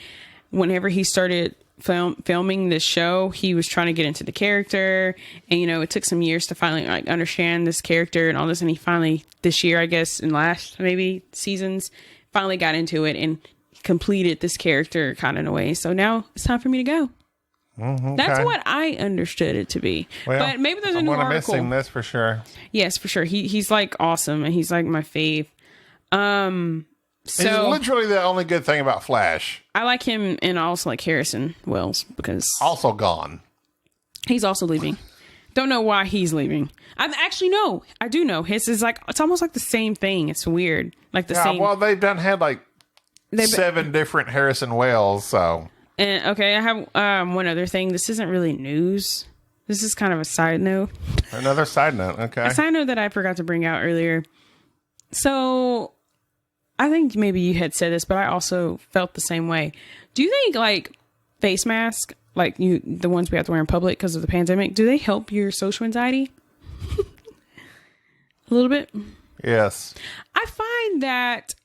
whenever he started filming this show, he was trying to get into the character, and it took some years to finally like understand this character and all this, and he finally this year, I guess, in last maybe seasons, finally got into it and completed this character kind of in a way. So now it's time for me to go. Okay. That's what I understood it to be. Well, but maybe there's a new article. Miss him, that's for sure. Yes, for sure. He's like awesome, and he's like my fave. He's literally the only good thing about Flash. I like him, and I also like Harrison Wells because also gone. He's also leaving. Don't know why he's leaving. I do know. His is like, it's almost like the same thing. It's weird. Like the same. Well, they've had like 7 different Harrison Wells, so. And okay, I have one other thing. This isn't really news. This is kind of a side note. Another side note, okay. A side note that I forgot to bring out earlier. So, I think maybe you had said this, but I also felt the same way. Do you think like face masks, like the ones we have to wear in public because of the pandemic, do they help your social anxiety? A little bit? Yes. I find that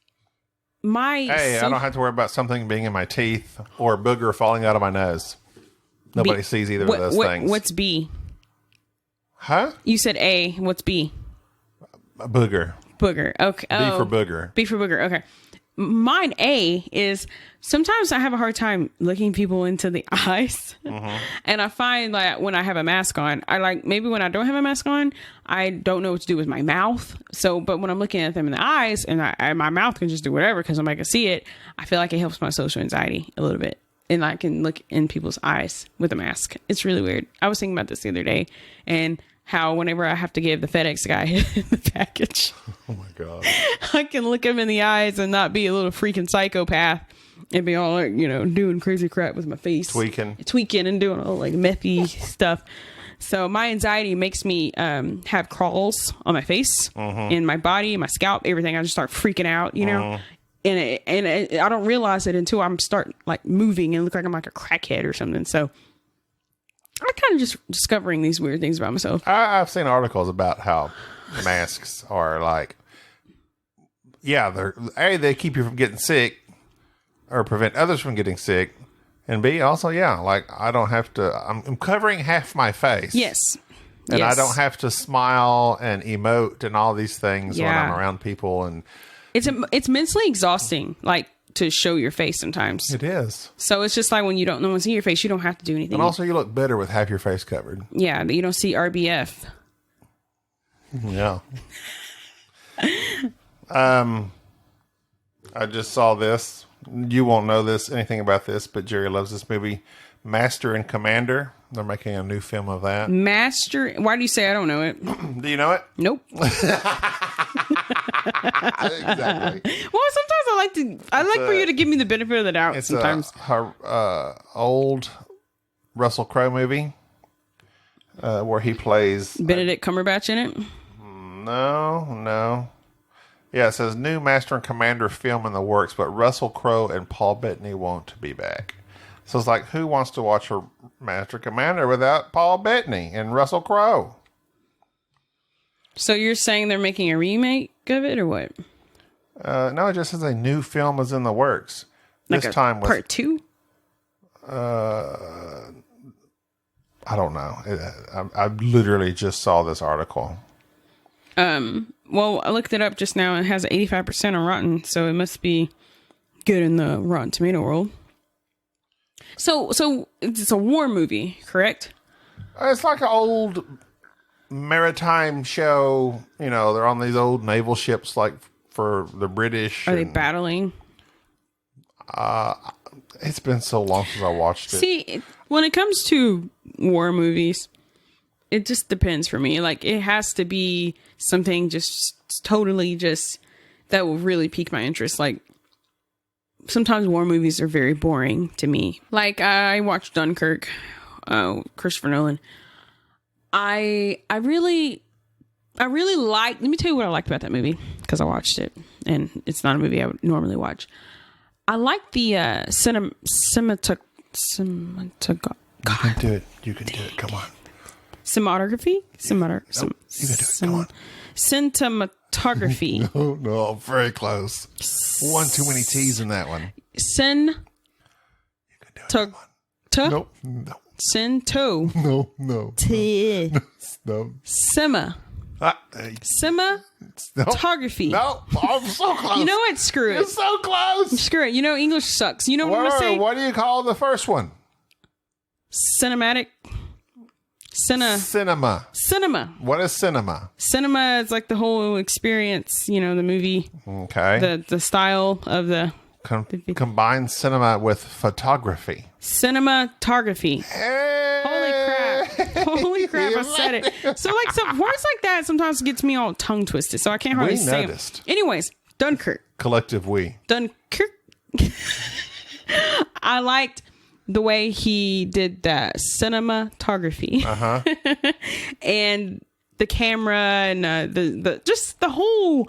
I don't have to worry about something being in my teeth or a booger falling out of my nose. Nobody sees either of those things. What's B? Huh? You said A. What's B? A booger. Booger. Okay. B for booger. B for booger. Okay. Mine A is sometimes I have a hard time looking people into the eyes. Mm-hmm. And I find that when I have a mask on, maybe when I don't have a mask on, I don't know what to do with my mouth. But when I'm looking at them in the eyes and my mouth can just do whatever because I can see it, I feel like it helps my social anxiety a little bit. And I can look in people's eyes with a mask. It's really weird. I was thinking about this the other day and how whenever I have to give the FedEx guy the package, oh my God, I can look him in the eyes and not be a little freaking psychopath and be all like, doing crazy crap with my face. Tweaking and doing all like methy stuff. So my anxiety makes me have crawls on my face, in my body, my scalp, everything. I just start freaking out, And I don't realize it until I'm start like moving and look like I'm like a crackhead or something. So I'm kind of just discovering these weird things about myself. I've seen articles about how masks are like, they keep you from getting sick or prevent others from getting sick. And B, also, like I don't have to, I'm covering half my face. Yes. And I don't have to smile and emote and all these things when I'm around people. And it's mentally exhausting, like to show your face sometimes. It is. So it's just like when no one sees your face, you don't have to do anything. And also you look better with half your face covered. Yeah, you don't see RBF. Yeah. I just saw this. You won't know anything about this, but Jerry loves this movie, Master and Commander. They're making a new film of that. Master? Why do you say I don't know it? Do you know it? Nope. Exactly. Well, sometimes I like for you to give me the benefit of the doubt. It's sometimes a old Russell Crowe movie where he plays Benedict Cumberbatch in it. No. Yeah, it says new Master and Commander film in the works, but Russell Crowe and Paul Bettany won't be back. So it's like, who wants to watch a Master Commander without Paul Bettany and Russell Crowe? So you're saying they're making a remake of it, or what? No, it just says a new film is in the works. Like this time was part 2. I don't know. I literally just saw this article. Well, I looked it up just now. And it has 85% on Rotten, so it must be good in the Rotten Tomato world. So it's a war movie, correct? It's like an old maritime show. They're on these old naval ships, like for the British. Are they battling? It's been so long since I watched it. See, when it comes to war movies, it just depends for me. Like, it has to be something just totally that will really pique my interest. Like, sometimes war movies are very boring to me. Like, I watched Dunkirk, Christopher Nolan. I really like. Let me tell you what I liked about that movie, because I watched it, and it's not a movie I would normally watch. I like the cinematography. You can do it. Come on. Cinematography. You can do it. Come on. Cinematography. No, very close. One too many T's in that one. You can do it. No. Cinto. No. T. No. Sima. Cinematography. No, I'm so close. You know what? Screw it. You're so close. Screw it. English sucks. You know what I'm going to say? What do you call the first one? cinematic. Cinema. What is cinema? Cinema is like the whole experience, the movie. Okay. The style of the... Combine cinema with photography. Cinematography. Hey! Holy crap, I said it. So like some words like that sometimes gets me all tongue twisted, so I can't hardly say them. Anyways, Dunkirk. Collective we. Dunkirk. I liked the way he did that cinematography. And the camera and the just the whole...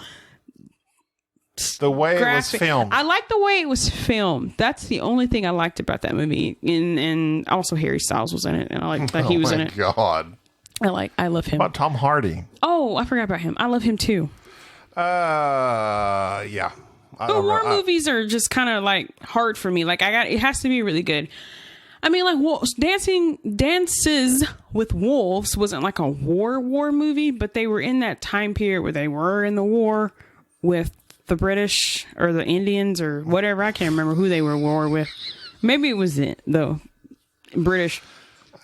The way graphic. It was filmed. I like the way it was filmed. That's the only thing I liked about that movie. And also Harry Styles was in it, and I like that he was in it. Oh my God! I love him. What about Tom Hardy? Oh, I forgot about him. I love him too. Yeah. The war movies are just kind of like hard for me. Like it has to be really good. I mean, like Dances with Wolves wasn't like a war movie, but they were in that time period where they were in the war with the British or the Indians or whatever. I can't remember who they were at war with. Maybe it was the British.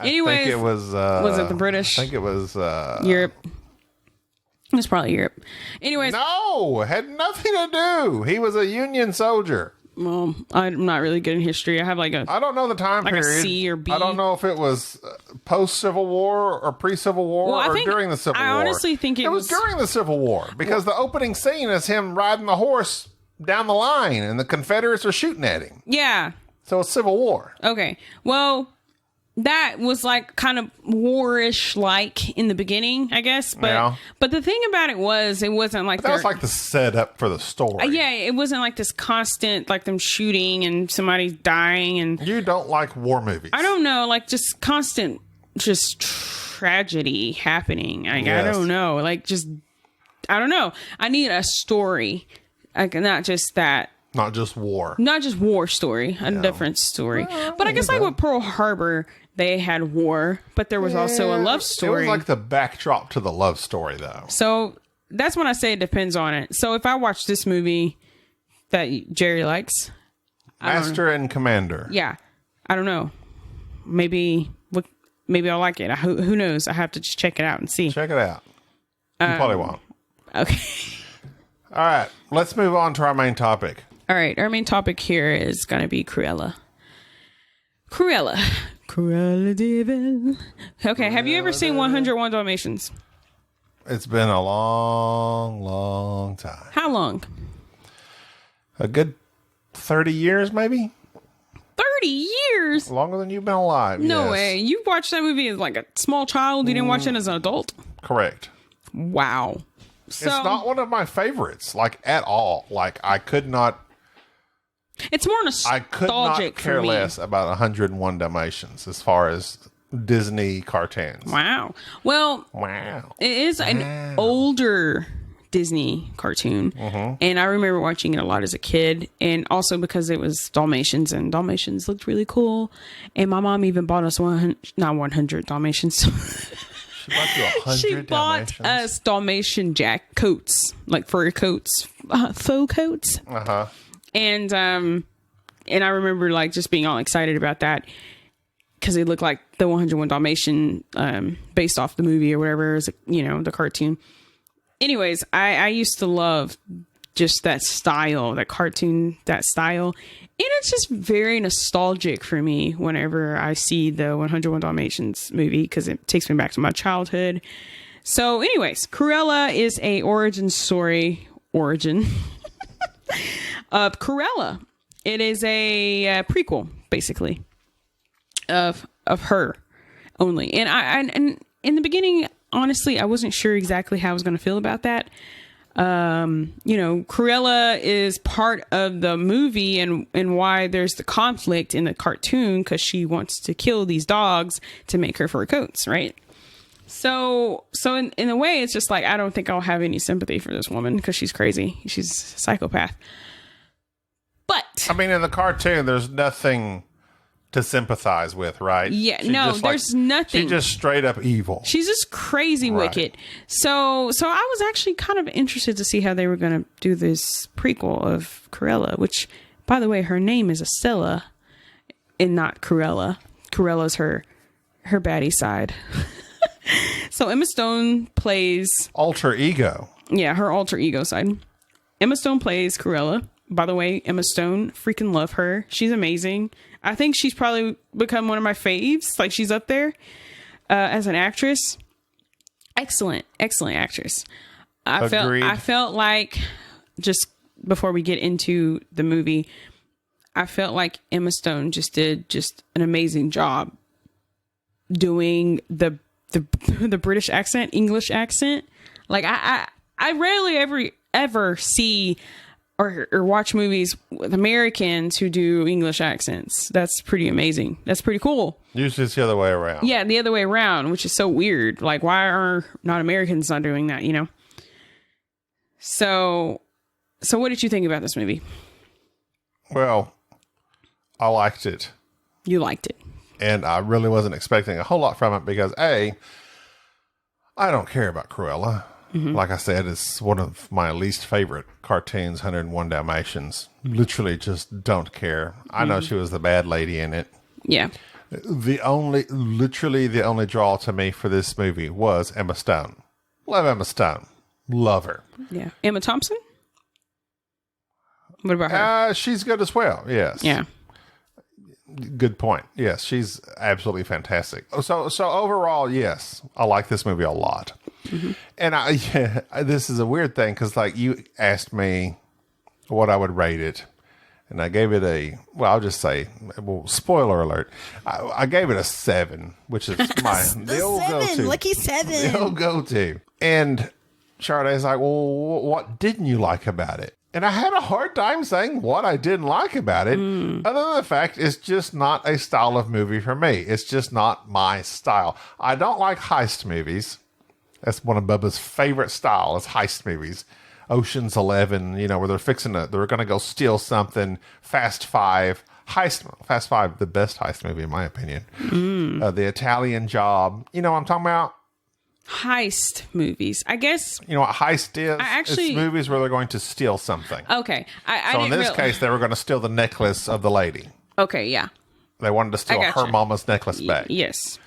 Anyway, I think it was it the British? I think it was Europe. It was probably Europe. Anyways. No, it had nothing to do. He was a Union soldier. Well, I'm not really good in history. I have I don't know the time period. A C or B. I don't know if it was post-Civil War or pre-Civil War or during the Civil War. I honestly think it was during the Civil War because the opening scene is him riding the horse down the line and the Confederates are shooting at him. Yeah. So it's Civil War. Okay. Well, that was like kind of war-ish like in the beginning, I guess. But but the thing about it wasn't like that was like the setup for the story. Yeah, it wasn't like this constant like them shooting and somebody dying and you don't like war movies. I don't know, like just constant tragedy happening. Yes. I don't know. Like just I don't know. I need a story. Like not just that. Not just war. Not just war story. A different story. Well, but I guess like with Pearl Harbor, they had war, but there was also a love story. It was like the backdrop to the love story, though. So that's when I say it depends on it. So if I watch this movie that Jerry likes, Master and Commander. Yeah, I don't know. Maybe I'll like it. Who knows? I have to just check it out and see. Check it out. You probably won't. Okay. All right. Let's move on to our main topic. All right. Our main topic here is going to be Cruella. Cruella Devil. Okay. Have you ever seen 101 Dalmatians? It's been a long, long time. How long? A good 30 years, maybe? 30 years? Longer than you've been alive. No way. You watched that movie as like a small child. You didn't watch it as an adult? Correct. Wow. So, it's not one of my favorites, like at all. Like I could not. It's more nostalgic. I could not care less about 101 Dalmatians as far as Disney cartoons. Wow. Well, it is an older Disney cartoon, and I remember watching it a lot as a kid, and also because it was Dalmatians, and Dalmatians looked really cool, and my mom even bought us 100 Dalmatians. She bought us Dalmatian Jack coats, like fur coats, faux coats. And I remember like just being all excited about that because it looked like the 101 Dalmatian based off the movie or whatever, is the cartoon. Anyways, I used to love just that style, that cartoon, that style. And it's just very nostalgic for me whenever I see the 101 Dalmatians movie because it takes me back to my childhood. So anyways, Cruella is a origin of Cruella. It is a prequel, basically, of her only. And in the beginning, honestly, I wasn't sure exactly how I was going to feel about that. Cruella is part of the movie and why there's the conflict in the cartoon because she wants to kill these dogs to make her fur coats, right? So in a way, it's just like, I don't think I'll have any sympathy for this woman because she's crazy. She's a psychopath. But I mean, in the cartoon, there's nothing to sympathize with, right? Yeah, there's nothing. She's just straight up evil. She's just crazy wicked. So I was actually kind of interested to see how they were going to do this prequel of Cruella, which, by the way, her name is Estella and not Cruella. Cruella's her baddie side. So Emma Stone plays alter ego. Yeah, her alter ego side. Emma Stone plays Cruella. By the way, Emma Stone, freaking love her. She's amazing. I think she's probably become one of my faves. Like, she's up there as an actress. Excellent actress. I felt like, just before we get into the movie, I felt like Emma Stone just did an amazing job doing the British accent, English accent. Like, I rarely ever see or watch movies with Americans who do English accents. That's pretty amazing. That's pretty cool. Usually it's the other way around. Yeah, the other way around, which is so weird. Like, why are not Americans not doing that, you know? So what did you think about this movie? Well, I liked it. You liked it. And I really wasn't expecting a whole lot from it because, A, I don't care about Cruella. Mm-hmm. Like I said, it's one of my least favorite cartoons, 101 Dalmatians. Literally just don't care. I know she was the bad lady in it. Yeah. The only draw to me for this movie was Emma Stone. Love Emma Stone. Love her. Yeah. Emma Thompson? What about her? She's good as well. Yes. Yeah. Good point. Yes, she's absolutely fantastic. So overall, yes, I like this movie a lot. Mm-hmm. And this is a weird thing because, like, you asked me what I would rate it, and I gave it I'll just say, spoiler alert, I gave it a 7, which is the old go-to. Lucky 7. The old go-to. And Sharde's like, well, what didn't you like about it? And I had a hard time saying what I didn't like about it, other than the fact it's just not a style of movie for me. It's just not my style. I don't like heist movies. That's one of Bubba's favorite styles, heist movies. Ocean's 11, where they're going to go steal something. Fast 5, Fast 5, the best heist movie in my opinion. The Italian Job. You know what I'm talking about? Heist movies, I guess. You know what heist is? It's movies where they're going to steal something. Okay. So in this case, they were going to steal the necklace of the lady. Okay, yeah. They wanted to steal her mama's necklace back. Yes.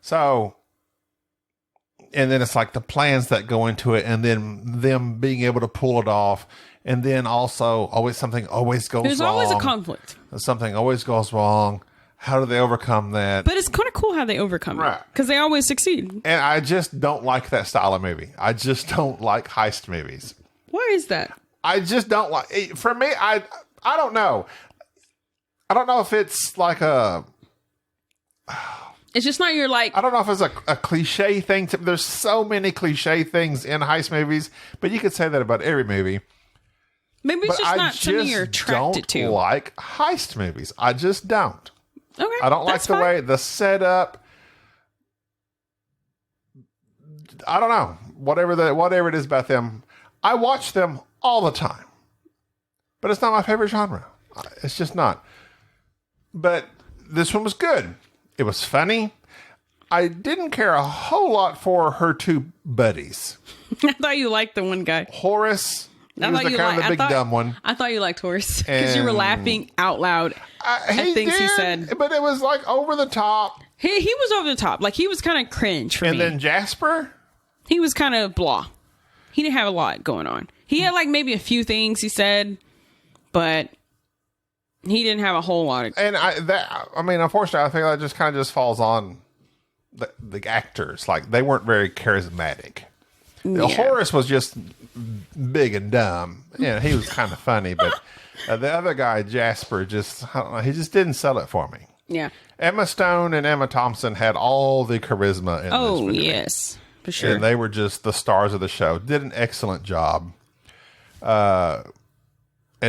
So, and then it's like the plans that go into it, and then them being able to pull it off, and then also something always goes wrong. There's always a conflict. Something always goes wrong. How do they overcome that? But it's kind of cool how they overcome it. Because they always succeed. And I just don't like that style of movie. I just don't like heist movies. Why is that? I just don't like it. For me, I don't know. I don't know if it's like a... It's just not your like... I don't know if it's a cliche thing. There's so many cliche things in heist movies, but you could say that about every movie. Maybe it's just not something you're attracted to. I don't like heist movies. I just don't. Okay, I don't like the way the setup. I don't know. Whatever it is about them, I watch them all the time. But it's not my favorite genre. It's just not. But this one was good. It was funny. I didn't care a whole lot for her two buddies. I thought you liked the one guy. Horace. He was the big dumb one. I thought you liked Horace because you were laughing out loud at things he said. But it was like over the top. He was over the top. Like, he was kind of cringe for me. And then Jasper? He was kind of blah. He didn't have a lot going on. He had like maybe a few things he said, but he didn't have a whole lot of... And unfortunately, I think that just kind of falls on the actors. Like, they weren't very charismatic. Yeah. Horace was just big and dumb. He was kind of funny, but the other guy, Jasper, he just didn't sell it for me. Yeah. Emma Stone and Emma Thompson had all the charisma in this movie. Yes, for sure. And they were just the stars of the show. Did an excellent job. At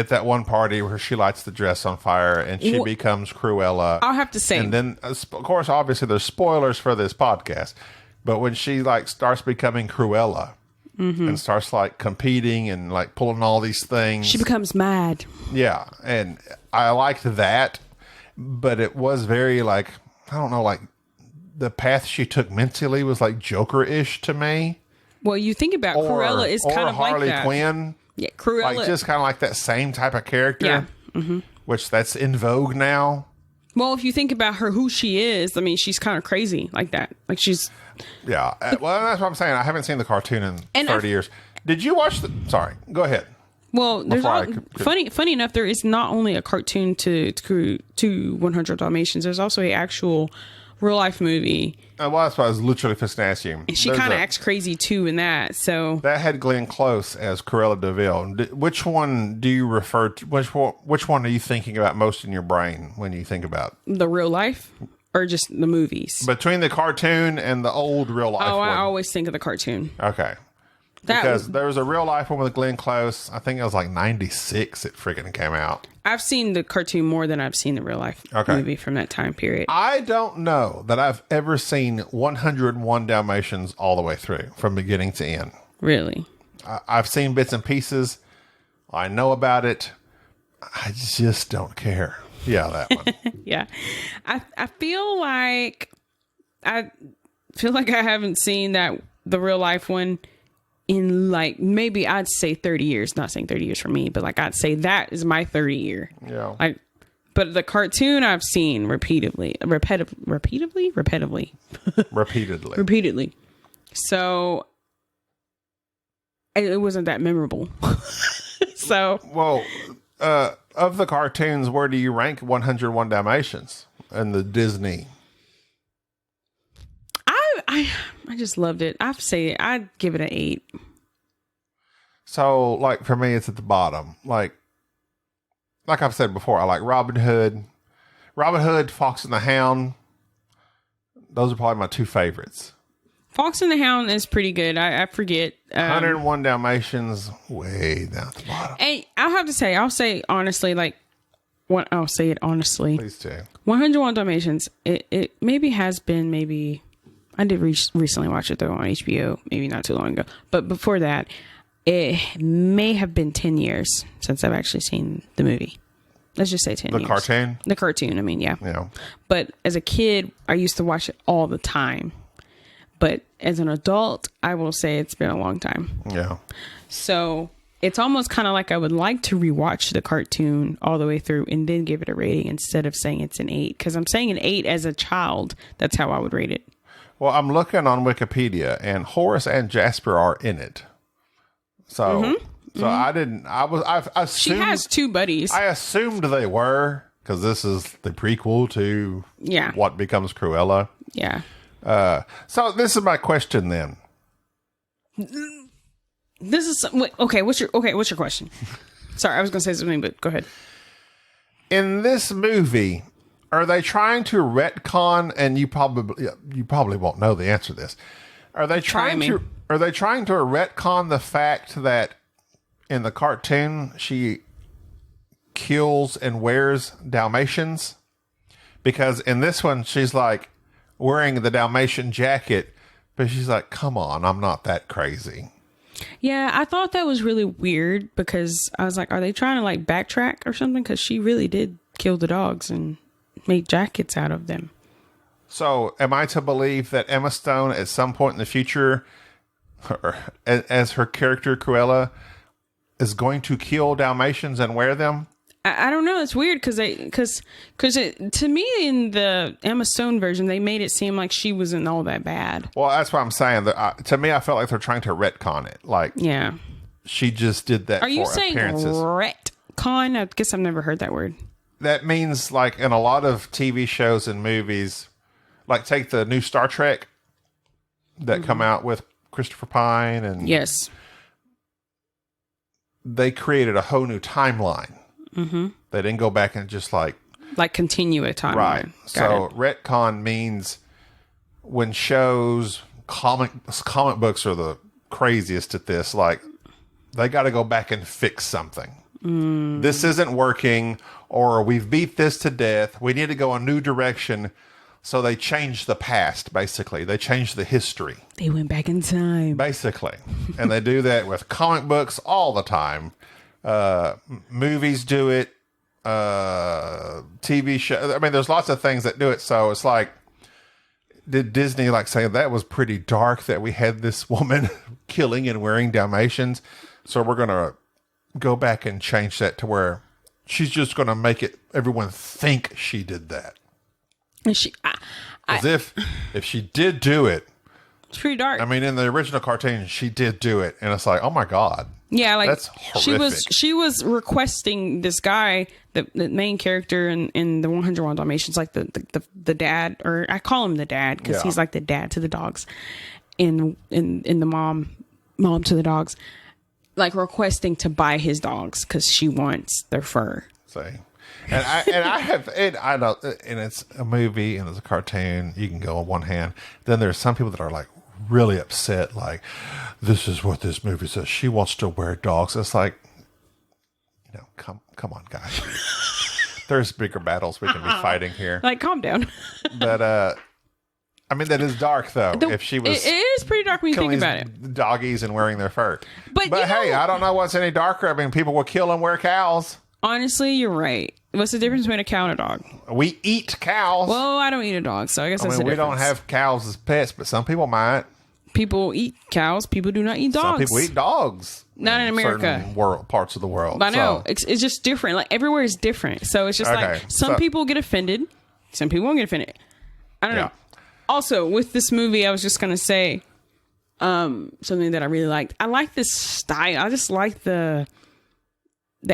that one party where she lights the dress on fire and she becomes Cruella. I'll have to say. And then, of course, obviously there's spoilers for this podcast. But when she starts becoming Cruella and starts competing and pulling all these things, she becomes mad. Yeah, and I liked that, but it was very I don't know, the path she took mentally was Joker-ish to me. Well, you think about Cruella is kind of Harley like that. Quinn. Yeah, Cruella, just kind of like that same type of character. Yeah, which that's in vogue now. Well, if you think about her, who she is, I mean, she's kind of crazy like that. Like she's... Yeah. Well, that's what I'm saying. I haven't seen the cartoon in 30 years. Did you watch the... Sorry. Go ahead. Well, there's funny enough, there is not only a cartoon to 100 Dalmatians. There's also an actual real life movie. Well, that's what I was literally just going to ask you. And she kind of acts crazy too in that. So that had Glenn Close as Cruella DeVille. Which one do you refer to? Which one are you thinking about most in your brain when you think about the real life or just the movies? Between the cartoon and the old real life. I always think of the cartoon. Okay. Because there was a real life one with Glenn Close. I think it was like 96 it freaking came out. I've seen the cartoon more than I've seen the real life movie from that time period. I don't know that I've ever seen 101 Dalmatians all the way through from beginning to end. Really? I've seen bits and pieces. I know about it. I just don't care. Yeah, that one. Yeah. I feel like I haven't seen the real life one in like maybe I'd say 30 years. Not saying 30 years for me, but like I'd say that is my 30 year. Yeah. Like, but the cartoon I've seen repeatedly. So it wasn't that memorable. So well, of the cartoons, where do you rank 101 Dalmatians and the Disney? I just loved it. I'd give it an 8. So, like, for me, it's at the bottom. Like I've said before, I like Robin Hood, Fox and the Hound. Those are probably my 2 favorites. Fox and the Hound is pretty good. I forget. 101 Dalmatians, way down at the bottom. And I'll say honestly, like, I'll say it honestly. Please do. 101 Dalmatians, it maybe has been I did recently watch it though on HBO, maybe not too long ago. But before that, it may have been 10 years since I've actually seen the movie. Let's just say 10 years. The cartoon? The cartoon, I mean, yeah. Yeah. But as a kid, I used to watch it all the time. But as an adult, I will say it's been a long time. Yeah. So it's almost kind of like I would like to rewatch the cartoon all the way through and then give it a rating instead of saying it's an 8. Because I'm saying an 8 as a child. That's how I would rate it. Well, I'm looking on Wikipedia, and Horace and Jasper are in it. So, I assumed she has 2 buddies. I assumed they were, because this is the prequel to What Becomes Cruella. Yeah. So this is my question then. This is okay. What's your question? Sorry, I was going to say something, but go ahead. In this movie, are they trying to retcon? And you probably won't know the answer to this. Are they trying to retcon the fact that in the cartoon she kills and wears Dalmatians? Because in this one she's like wearing the Dalmatian jacket, but she's like, "Come on, I'm not that crazy." Yeah, I thought that was really weird because I was like, are they trying to like backtrack or something? Because she really did kill the dogs and make jackets out of them. So am I to believe that Emma Stone at some point in the future, as her character Cruella, is going to kill Dalmatians and wear them? I don't know. It's weird because to me in the Emma Stone version, they made it seem like she wasn't all that bad. Well, that's what I'm saying. To me, I felt like they're trying to retcon it. Like, yeah, she just did that. Are you saying retcon? I guess I've never heard that word. That means like in a lot of TV shows and movies, like take the new Star Trek that come out with Christopher Pine and yes, they created a whole new timeline. Mm-hmm. They didn't go back and just like continue a timeline. Right. So retcon means when shows, comic books are the craziest at this. Like they got to go back and fix something. This isn't working, or we've beat this to death. We need to go a new direction. So they changed the past, basically. They changed the history. They went back in time. Basically. And they do that with comic books all the time. Movies do it. TV show. I mean, there's lots of things that do it. So it's like, did Disney like say that was pretty dark that we had this woman killing and wearing Dalmatians? So we're going to go back and change that to where she's just going to make it everyone think she did that. And she, as if she did do it, it's pretty dark. I mean, in the original cartoon, she did do it, and it's like, oh my god, yeah, like that's horrific. She was requesting this guy, the main character in the 101 Dalmatians, like the dad, or I call him the dad because he's like the dad to the dogs, in the mom to the dogs, like requesting to buy his dogs because she wants their fur. Say. And I know, and it's a movie and it's a cartoon. You can go on one hand. Then there's some people that are like really upset. Like, this is what this movie says. She wants to wear dogs. It's like, come on, guys. There's bigger battles we can be fighting here. Like, calm down. But I mean, that is dark though. If she was, it is pretty dark when you think about it. Doggies and wearing their fur. But hey, I don't know what's any darker. I mean, people will kill and wear cows. Honestly, you're right. What's the difference between a cow and a dog? We eat cows. Well, I don't eat a dog, so I guess that's the difference. We don't have cows as pets, but some people might. People eat cows. People do not eat dogs. Some people eat dogs. Not in America. Certain parts of the world. I know. So. It's just different. Like, everywhere is different. So it's just like some people get offended. Some people won't get offended. I don't know. Also, with this movie, I was just going to say something that I really liked. I like this style. I just like the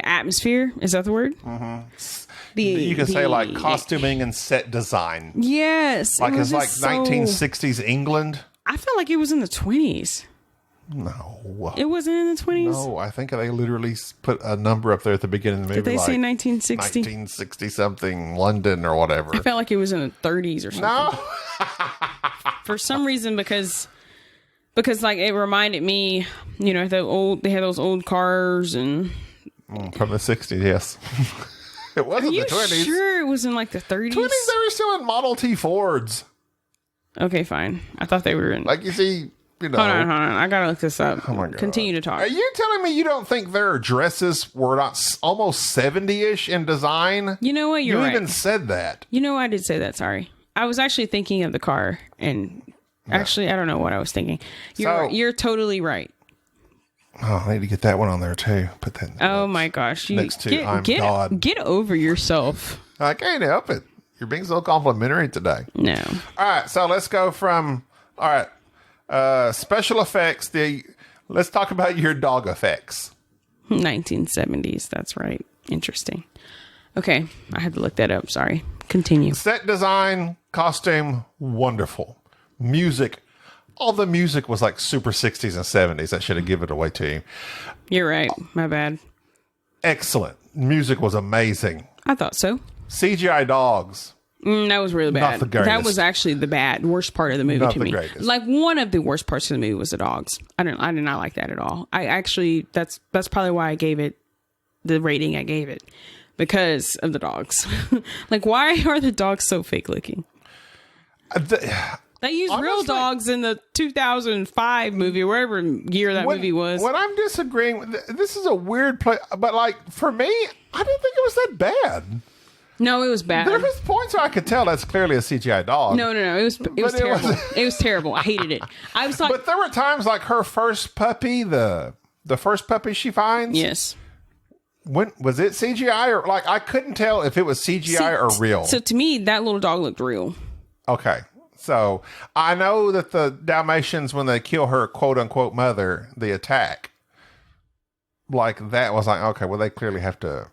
atmosphere. Is that the word? Mm-hmm. You can say like costuming and set design. Yes. Like it's like 1960s England. I felt like it was in the 20s. No. It wasn't in the 20s? No, I think they literally put a number up there at the beginning of the movie. Did they say 1960? 1960 something London or whatever. I felt like it was in the 30s or something. No. For some reason, because like it reminded me, they had those old cars and... From the 60s, yes. It wasn't the 20s. Are you sure it was in like the 30s? 20s, they were still in Model T Fords. Okay, fine. I thought they were in... Like you see, Hold on. I gotta look this up. Oh my God. Continue to talk. Are you telling me you don't think their dresses were not almost 70-ish in design? You know what? You're right. You even said that. You know, I did say that. Sorry. I was actually thinking of the car, and actually, I don't know what I was thinking. You're totally right. Oh, I need to get that one on there too. Put that in the my gosh. Next to I'm God. Get over yourself. I can't help it. You're being so complimentary today. No. All right. So let's go from, special effects. Let's talk about your dog effects. 1970s. That's right. Interesting. Okay. I had to look that up. Sorry. Continue. Set design, costume, wonderful. Music. All the music was like super 60s and 70s. I should have given it away to you. You're right. My bad. Excellent. Music was amazing. I thought so. CGI dogs. That was really bad. Not the greatest. That was actually the worst part of the movie to me. Greatest. Like one of the worst parts of the movie was the dogs. I did not like that at all. I actually, that's probably why I gave it the rating I gave it, because of the dogs. Like, why are the dogs so fake looking? They used real dogs in the 2005 movie, wherever year that movie was. What I'm disagreeing with, this is a weird play, but like for me, I didn't think it was that bad. No, it was bad. There was points where I could tell that's clearly a CGI dog. No, it was terrible. It was terrible. I hated it. I was like, but there were times like her first puppy, the first puppy she finds. Yes. When was it CGI or like I couldn't tell if it was CGI or real. So to me, that little dog looked real. Okay. So I know that the Dalmatians, when they kill her quote unquote mother, the attack, like that was like, okay, well, they clearly have to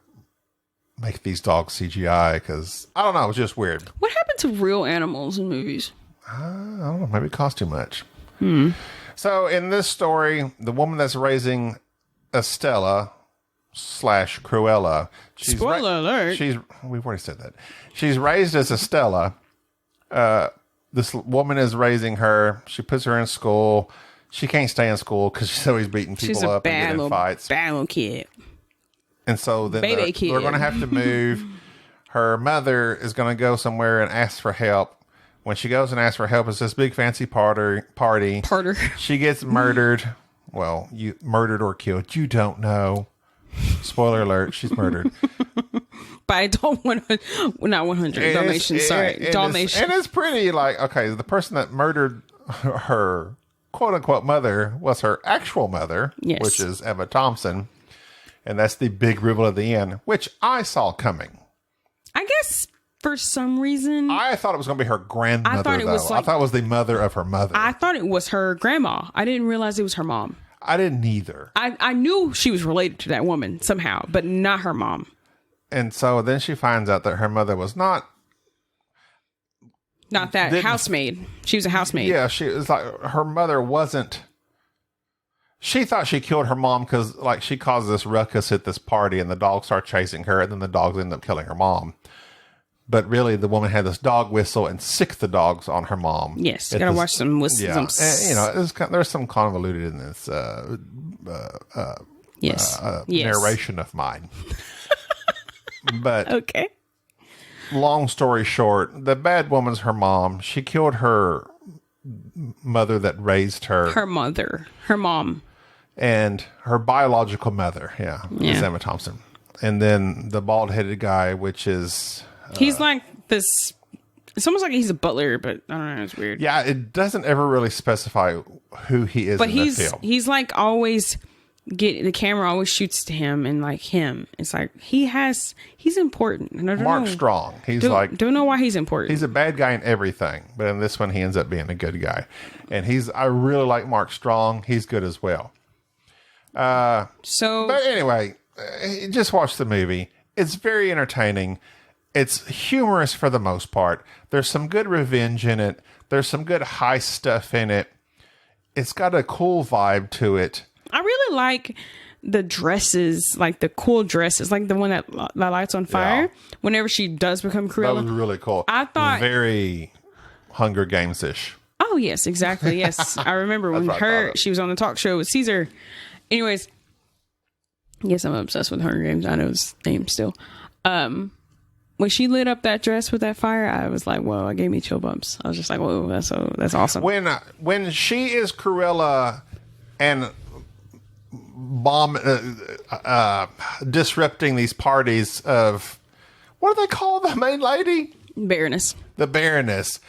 make these dogs CGI because I don't know. It was just weird. What happened to real animals in movies? I don't know. Maybe it cost too much. So in this story, the woman that's raising Estella / Cruella. Spoiler alert. We've already said that. She's raised as Estella. This woman is raising her. She puts her in school. She can't stay in school because she's always beating people up and getting in fights. Bad little kid. And so then they're going to have to move. Her mother is going to go somewhere and ask for help. When she goes and asks for help, it's this big fancy party. She gets murdered. Well, murdered or killed. You don't know. Spoiler alert, she's murdered. By not 100 Dalmatians, sorry. Dalmatians. And it's pretty like, okay, the person that murdered her quote unquote mother was her actual mother, which is Emma Thompson. And that's the big reveal at the end, which I saw coming. I guess for some reason. I thought it was going to be her grandmother. I thought it was I thought it was the mother of her mother. I thought it was her grandma. I didn't realize it was her mom. I didn't either. I knew she was related to that woman somehow, but not her mom. And so then she finds out that her mother was not that housemaid. She was a housemaid. Yeah, she was like, her mother wasn't. She thought she killed her mom because, like, she caused this ruckus at this party and the dogs start chasing her and then the dogs end up killing her mom. But really, the woman had this dog whistle and sicked the dogs on her mom. Yes, you gotta watch some whistles. Yeah, and, you know, there's some convoluted in this narration of mine. But okay. Long story short, the bad woman's her mom. She killed her mother that raised her. Her mom. And her biological mother, is Emma Thompson. And then the bald-headed guy, which is... he's like this... It's almost like he's a butler, but I don't know, it's weird. Yeah, it doesn't ever really specify who he is in the film. He's like always... the camera always shoots to him and like him. It's like he's important. And I don't Mark know. Strong. Don't know why he's important. He's a bad guy in everything, but in this one he ends up being a good guy. And I really like Mark Strong. He's good as well. But anyway, just watch the movie. It's very entertaining. It's humorous for the most part. There's some good revenge in it. There's some good heist stuff in it. It's got a cool vibe to it. I really like the dresses, like the cool dresses, like the one that lights on fire. Yeah. Whenever she does become Cruella. That was really cool. I thought very Hunger Games-ish. Oh, yes, exactly. Yes. I remember when she was on the talk show with Caesar. Anyways, yes, I'm obsessed with Hunger Games. I know his name still. When she lit up that dress with that fire, I was like, whoa, it gave me chill bumps. I was just like, whoa, that's awesome. When she is Cruella and disrupting these parties of, what do they call the main lady? Baroness. The Baroness.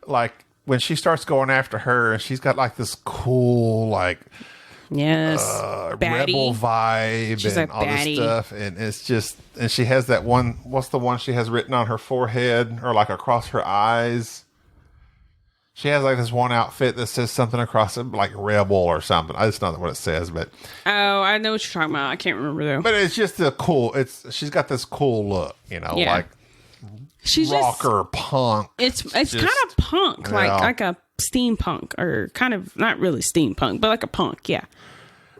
Like, when she starts going after her, and she's got like this cool, like, rebel vibe. She's and all this stuff. And it's just, and she has that one, what's the one she has written on her forehead or like across her eyes? She has like this one outfit that says something across it, like rebel or something. I just don't know what it says, but. Oh, I know what you're talking about. I can't remember though. But it's just she's got this cool look, like she's rocker punk. It's kind of punk, like a steampunk, or kind of not really steampunk, but like a punk, yeah.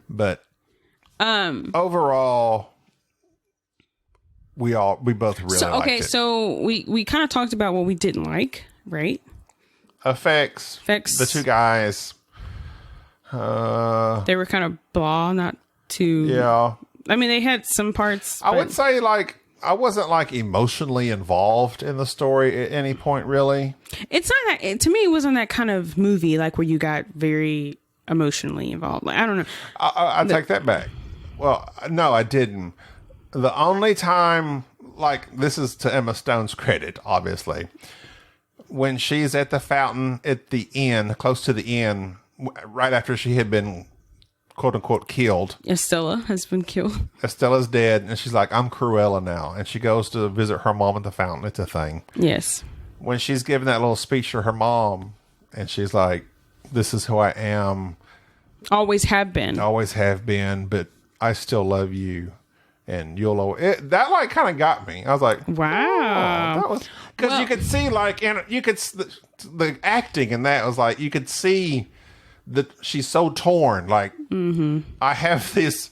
But overall, we both really liked it. So we kind of talked about what we didn't like, right? Effects. The two guys. They were kind of blah, not too. Yeah. I mean, they had some parts. I would say, like, I wasn't like emotionally involved in the story at any point, really. It's not that, to me, it wasn't that kind of movie like where you got very emotionally involved. Like, I don't know. I take that back. Well, no, I didn't. The only time, like, this is to Emma Stone's credit, obviously. When she's at the fountain at the end, close to the end, right after she had been, quote unquote, killed. Estella has been killed. Estella's dead, and she's like, I'm Cruella now. And she goes to visit her mom at the fountain. It's a thing. Yes. When she's giving that little speech to her mom, and she's like, this is who I am. Always have been, but I still love you. And that like kind of got me. I was like, wow. That was, because you could see like, and you could, the acting in that was like, you could see that she's so torn. Like, I have this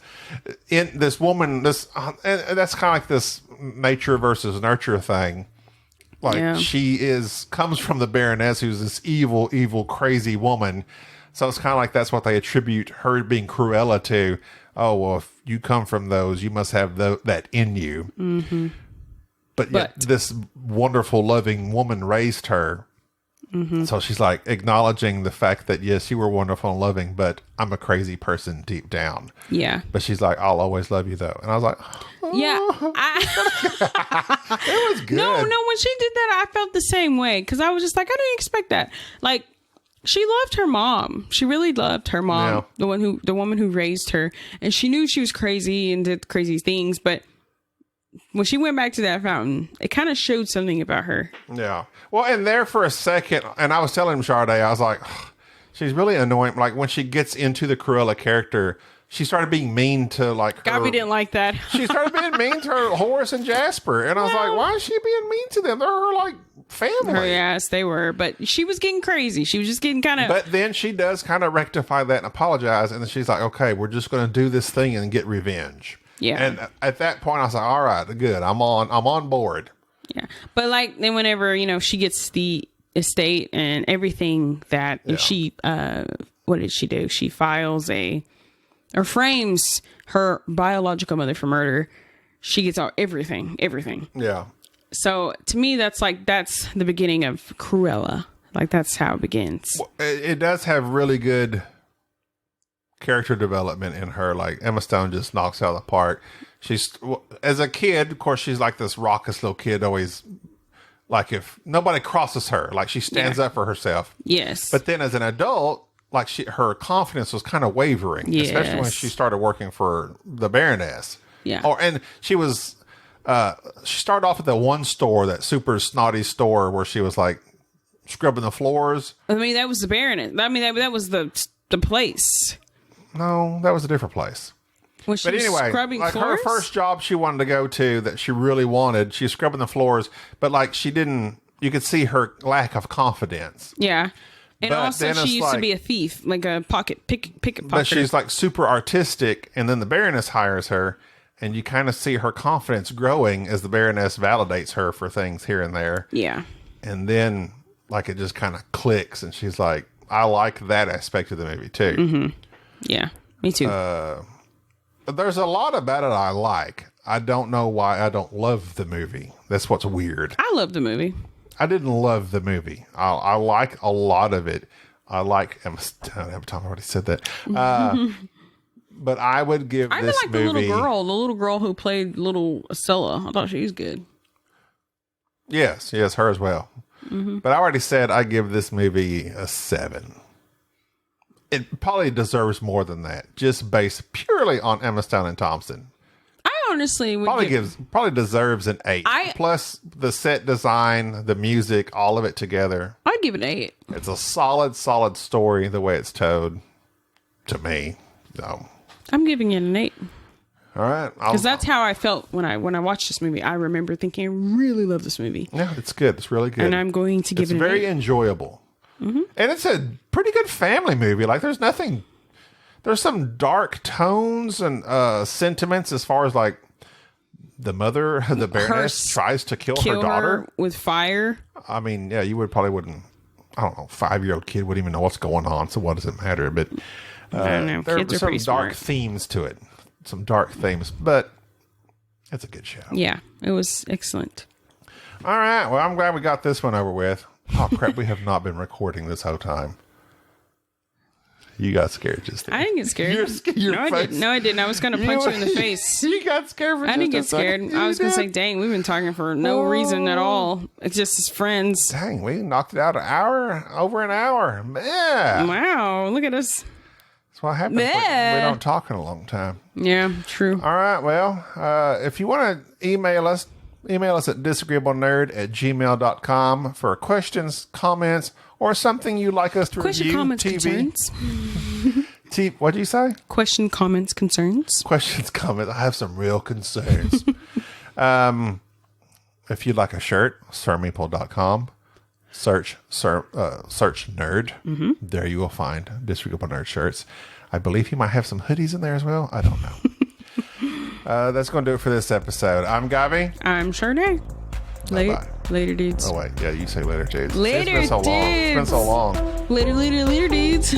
woman, and that's kind of like this nature versus nurture thing. Like she comes from the Baroness, who's this evil, crazy woman. So it's kind of like that's what they attribute her being Cruella to. Oh, well, if you come from those, you must have that in you. Mm-hmm. But yet this wonderful, loving woman raised her. Mm-hmm. So she's like acknowledging the fact that, yes, you were wonderful and loving, but I'm a crazy person deep down. Yeah. But she's like, I'll always love you, though. And I was like, it was good. No, when she did that, I felt the same way. Because I was just like, I didn't expect that. Like, she loved her mom. She really loved her mom, the woman who raised her, and she knew she was crazy and did crazy things. But when she went back to that fountain, it kind of showed something about her. Yeah. Well, and there for a second, and I was telling Sharde, I was like, she's really annoying. Like when she gets into the Cruella character, she started being mean to like her. Gaby didn't like that. She started being mean to her Horace and Jasper. And I was like, why is she being mean to them? They're her like family. Yes, they were. But she was getting crazy. She was just getting kind of. But then she does kind of rectify that and apologize. And then she's like, okay, we're just going to do this thing and get revenge. Yeah. And at that point, I was like, all right, good. I'm on board. Yeah. But like then whenever, she gets the estate and everything that she, what did she do? She files or frames her biological mother for murder. She gets all everything. Yeah. So to me, that's the beginning of Cruella. Like that's how it begins. Well, it does have really good character development in her. Like Emma Stone just knocks out of the park. She's, as a kid, of course, she's like this raucous little kid, always like if nobody crosses her, like she stands up for herself. Yes. But then as an adult, like her confidence was kind of wavering, especially when she started working for the Baroness. Yeah. And she was, she started off at the one store, that super snotty store where she was like scrubbing the floors. I mean, that was the Baroness. I mean, that was the place. No, that was a different place. But anyway, like floors? Her first job she wanted to go to that she really wanted, she's scrubbing the floors, but like you could see her lack of confidence. Yeah. And also she used to be a thief, like a pickpocket. But she's like super artistic, and then the Baroness hires her, and you kind of see her confidence growing as the Baroness validates her for things here and there. Yeah. And then like it just kind of clicks, and she's like, I like that aspect of the movie too. Mm-hmm. Yeah, me too. There's a lot about it I like. I don't know why I don't love the movie. That's what's weird. I love the movie. I didn't love the movie. I like a lot of it. I like Emma Stone. Every time I already said that. But I would give this like movie... the little girl who played little Estella. I thought she was good. Yes, her as well. Mm-hmm. But I already said I give this movie a 7. It probably deserves more than that, just based purely on Emma Stone and Thompson. I honestly would probably deserves an 8. Plus the set design, the music, all of it together. I'd give it an 8. It's a solid story the way it's told to me. So I'm giving it an 8. All right, because that's how I felt when I watched this movie. I remember thinking, I really love this movie. Yeah, it's good. It's really good, and I'm going to give it an 8. It's very enjoyable. Mm-hmm. And it's a pretty good family movie. Like there's some dark tones and sentiments as far as like the mother, the Baroness tries to kill her daughter with fire. I mean, yeah, you wouldn't, I don't know, 5-year-old kid wouldn't even know what's going on. So what does it matter? But I don't know. There are some dark themes to it. Some dark themes, but it's a good show. Yeah, it was excellent. All right. Well, I'm glad we got this one over with. Oh, crap. We have not been recording this whole time. You got scared just then. I didn't get scared. No, I didn't. I was going to punch you in the face. You got scared for I didn't get scared. I was going to say, dang, we've been talking for no reason at all. It's just as friends. Dang, we knocked it out over an hour. Yeah. Wow. Look at us. That's what happens when we don't talk in a long time. Yeah, true. All right. Well, if you want to email us at disagreeablenerd@gmail.com for questions, comments, or something you'd like us to review. Comments, concerns. What'd you say? Question, comments, concerns. Questions, comments. I have some real concerns. If you'd like a shirt, sirmeeple.com. Search nerd. Mm-hmm. There you will find Disagreeable Nerd shirts. I believe you might have some hoodies in there as well. I don't know. That's going to do it for this episode. I'm Gaby. I'm Sharde. Later, dudes. Oh, wait. Yeah, you say later, dudes. Later, dudes. It's been so long. Later, dudes.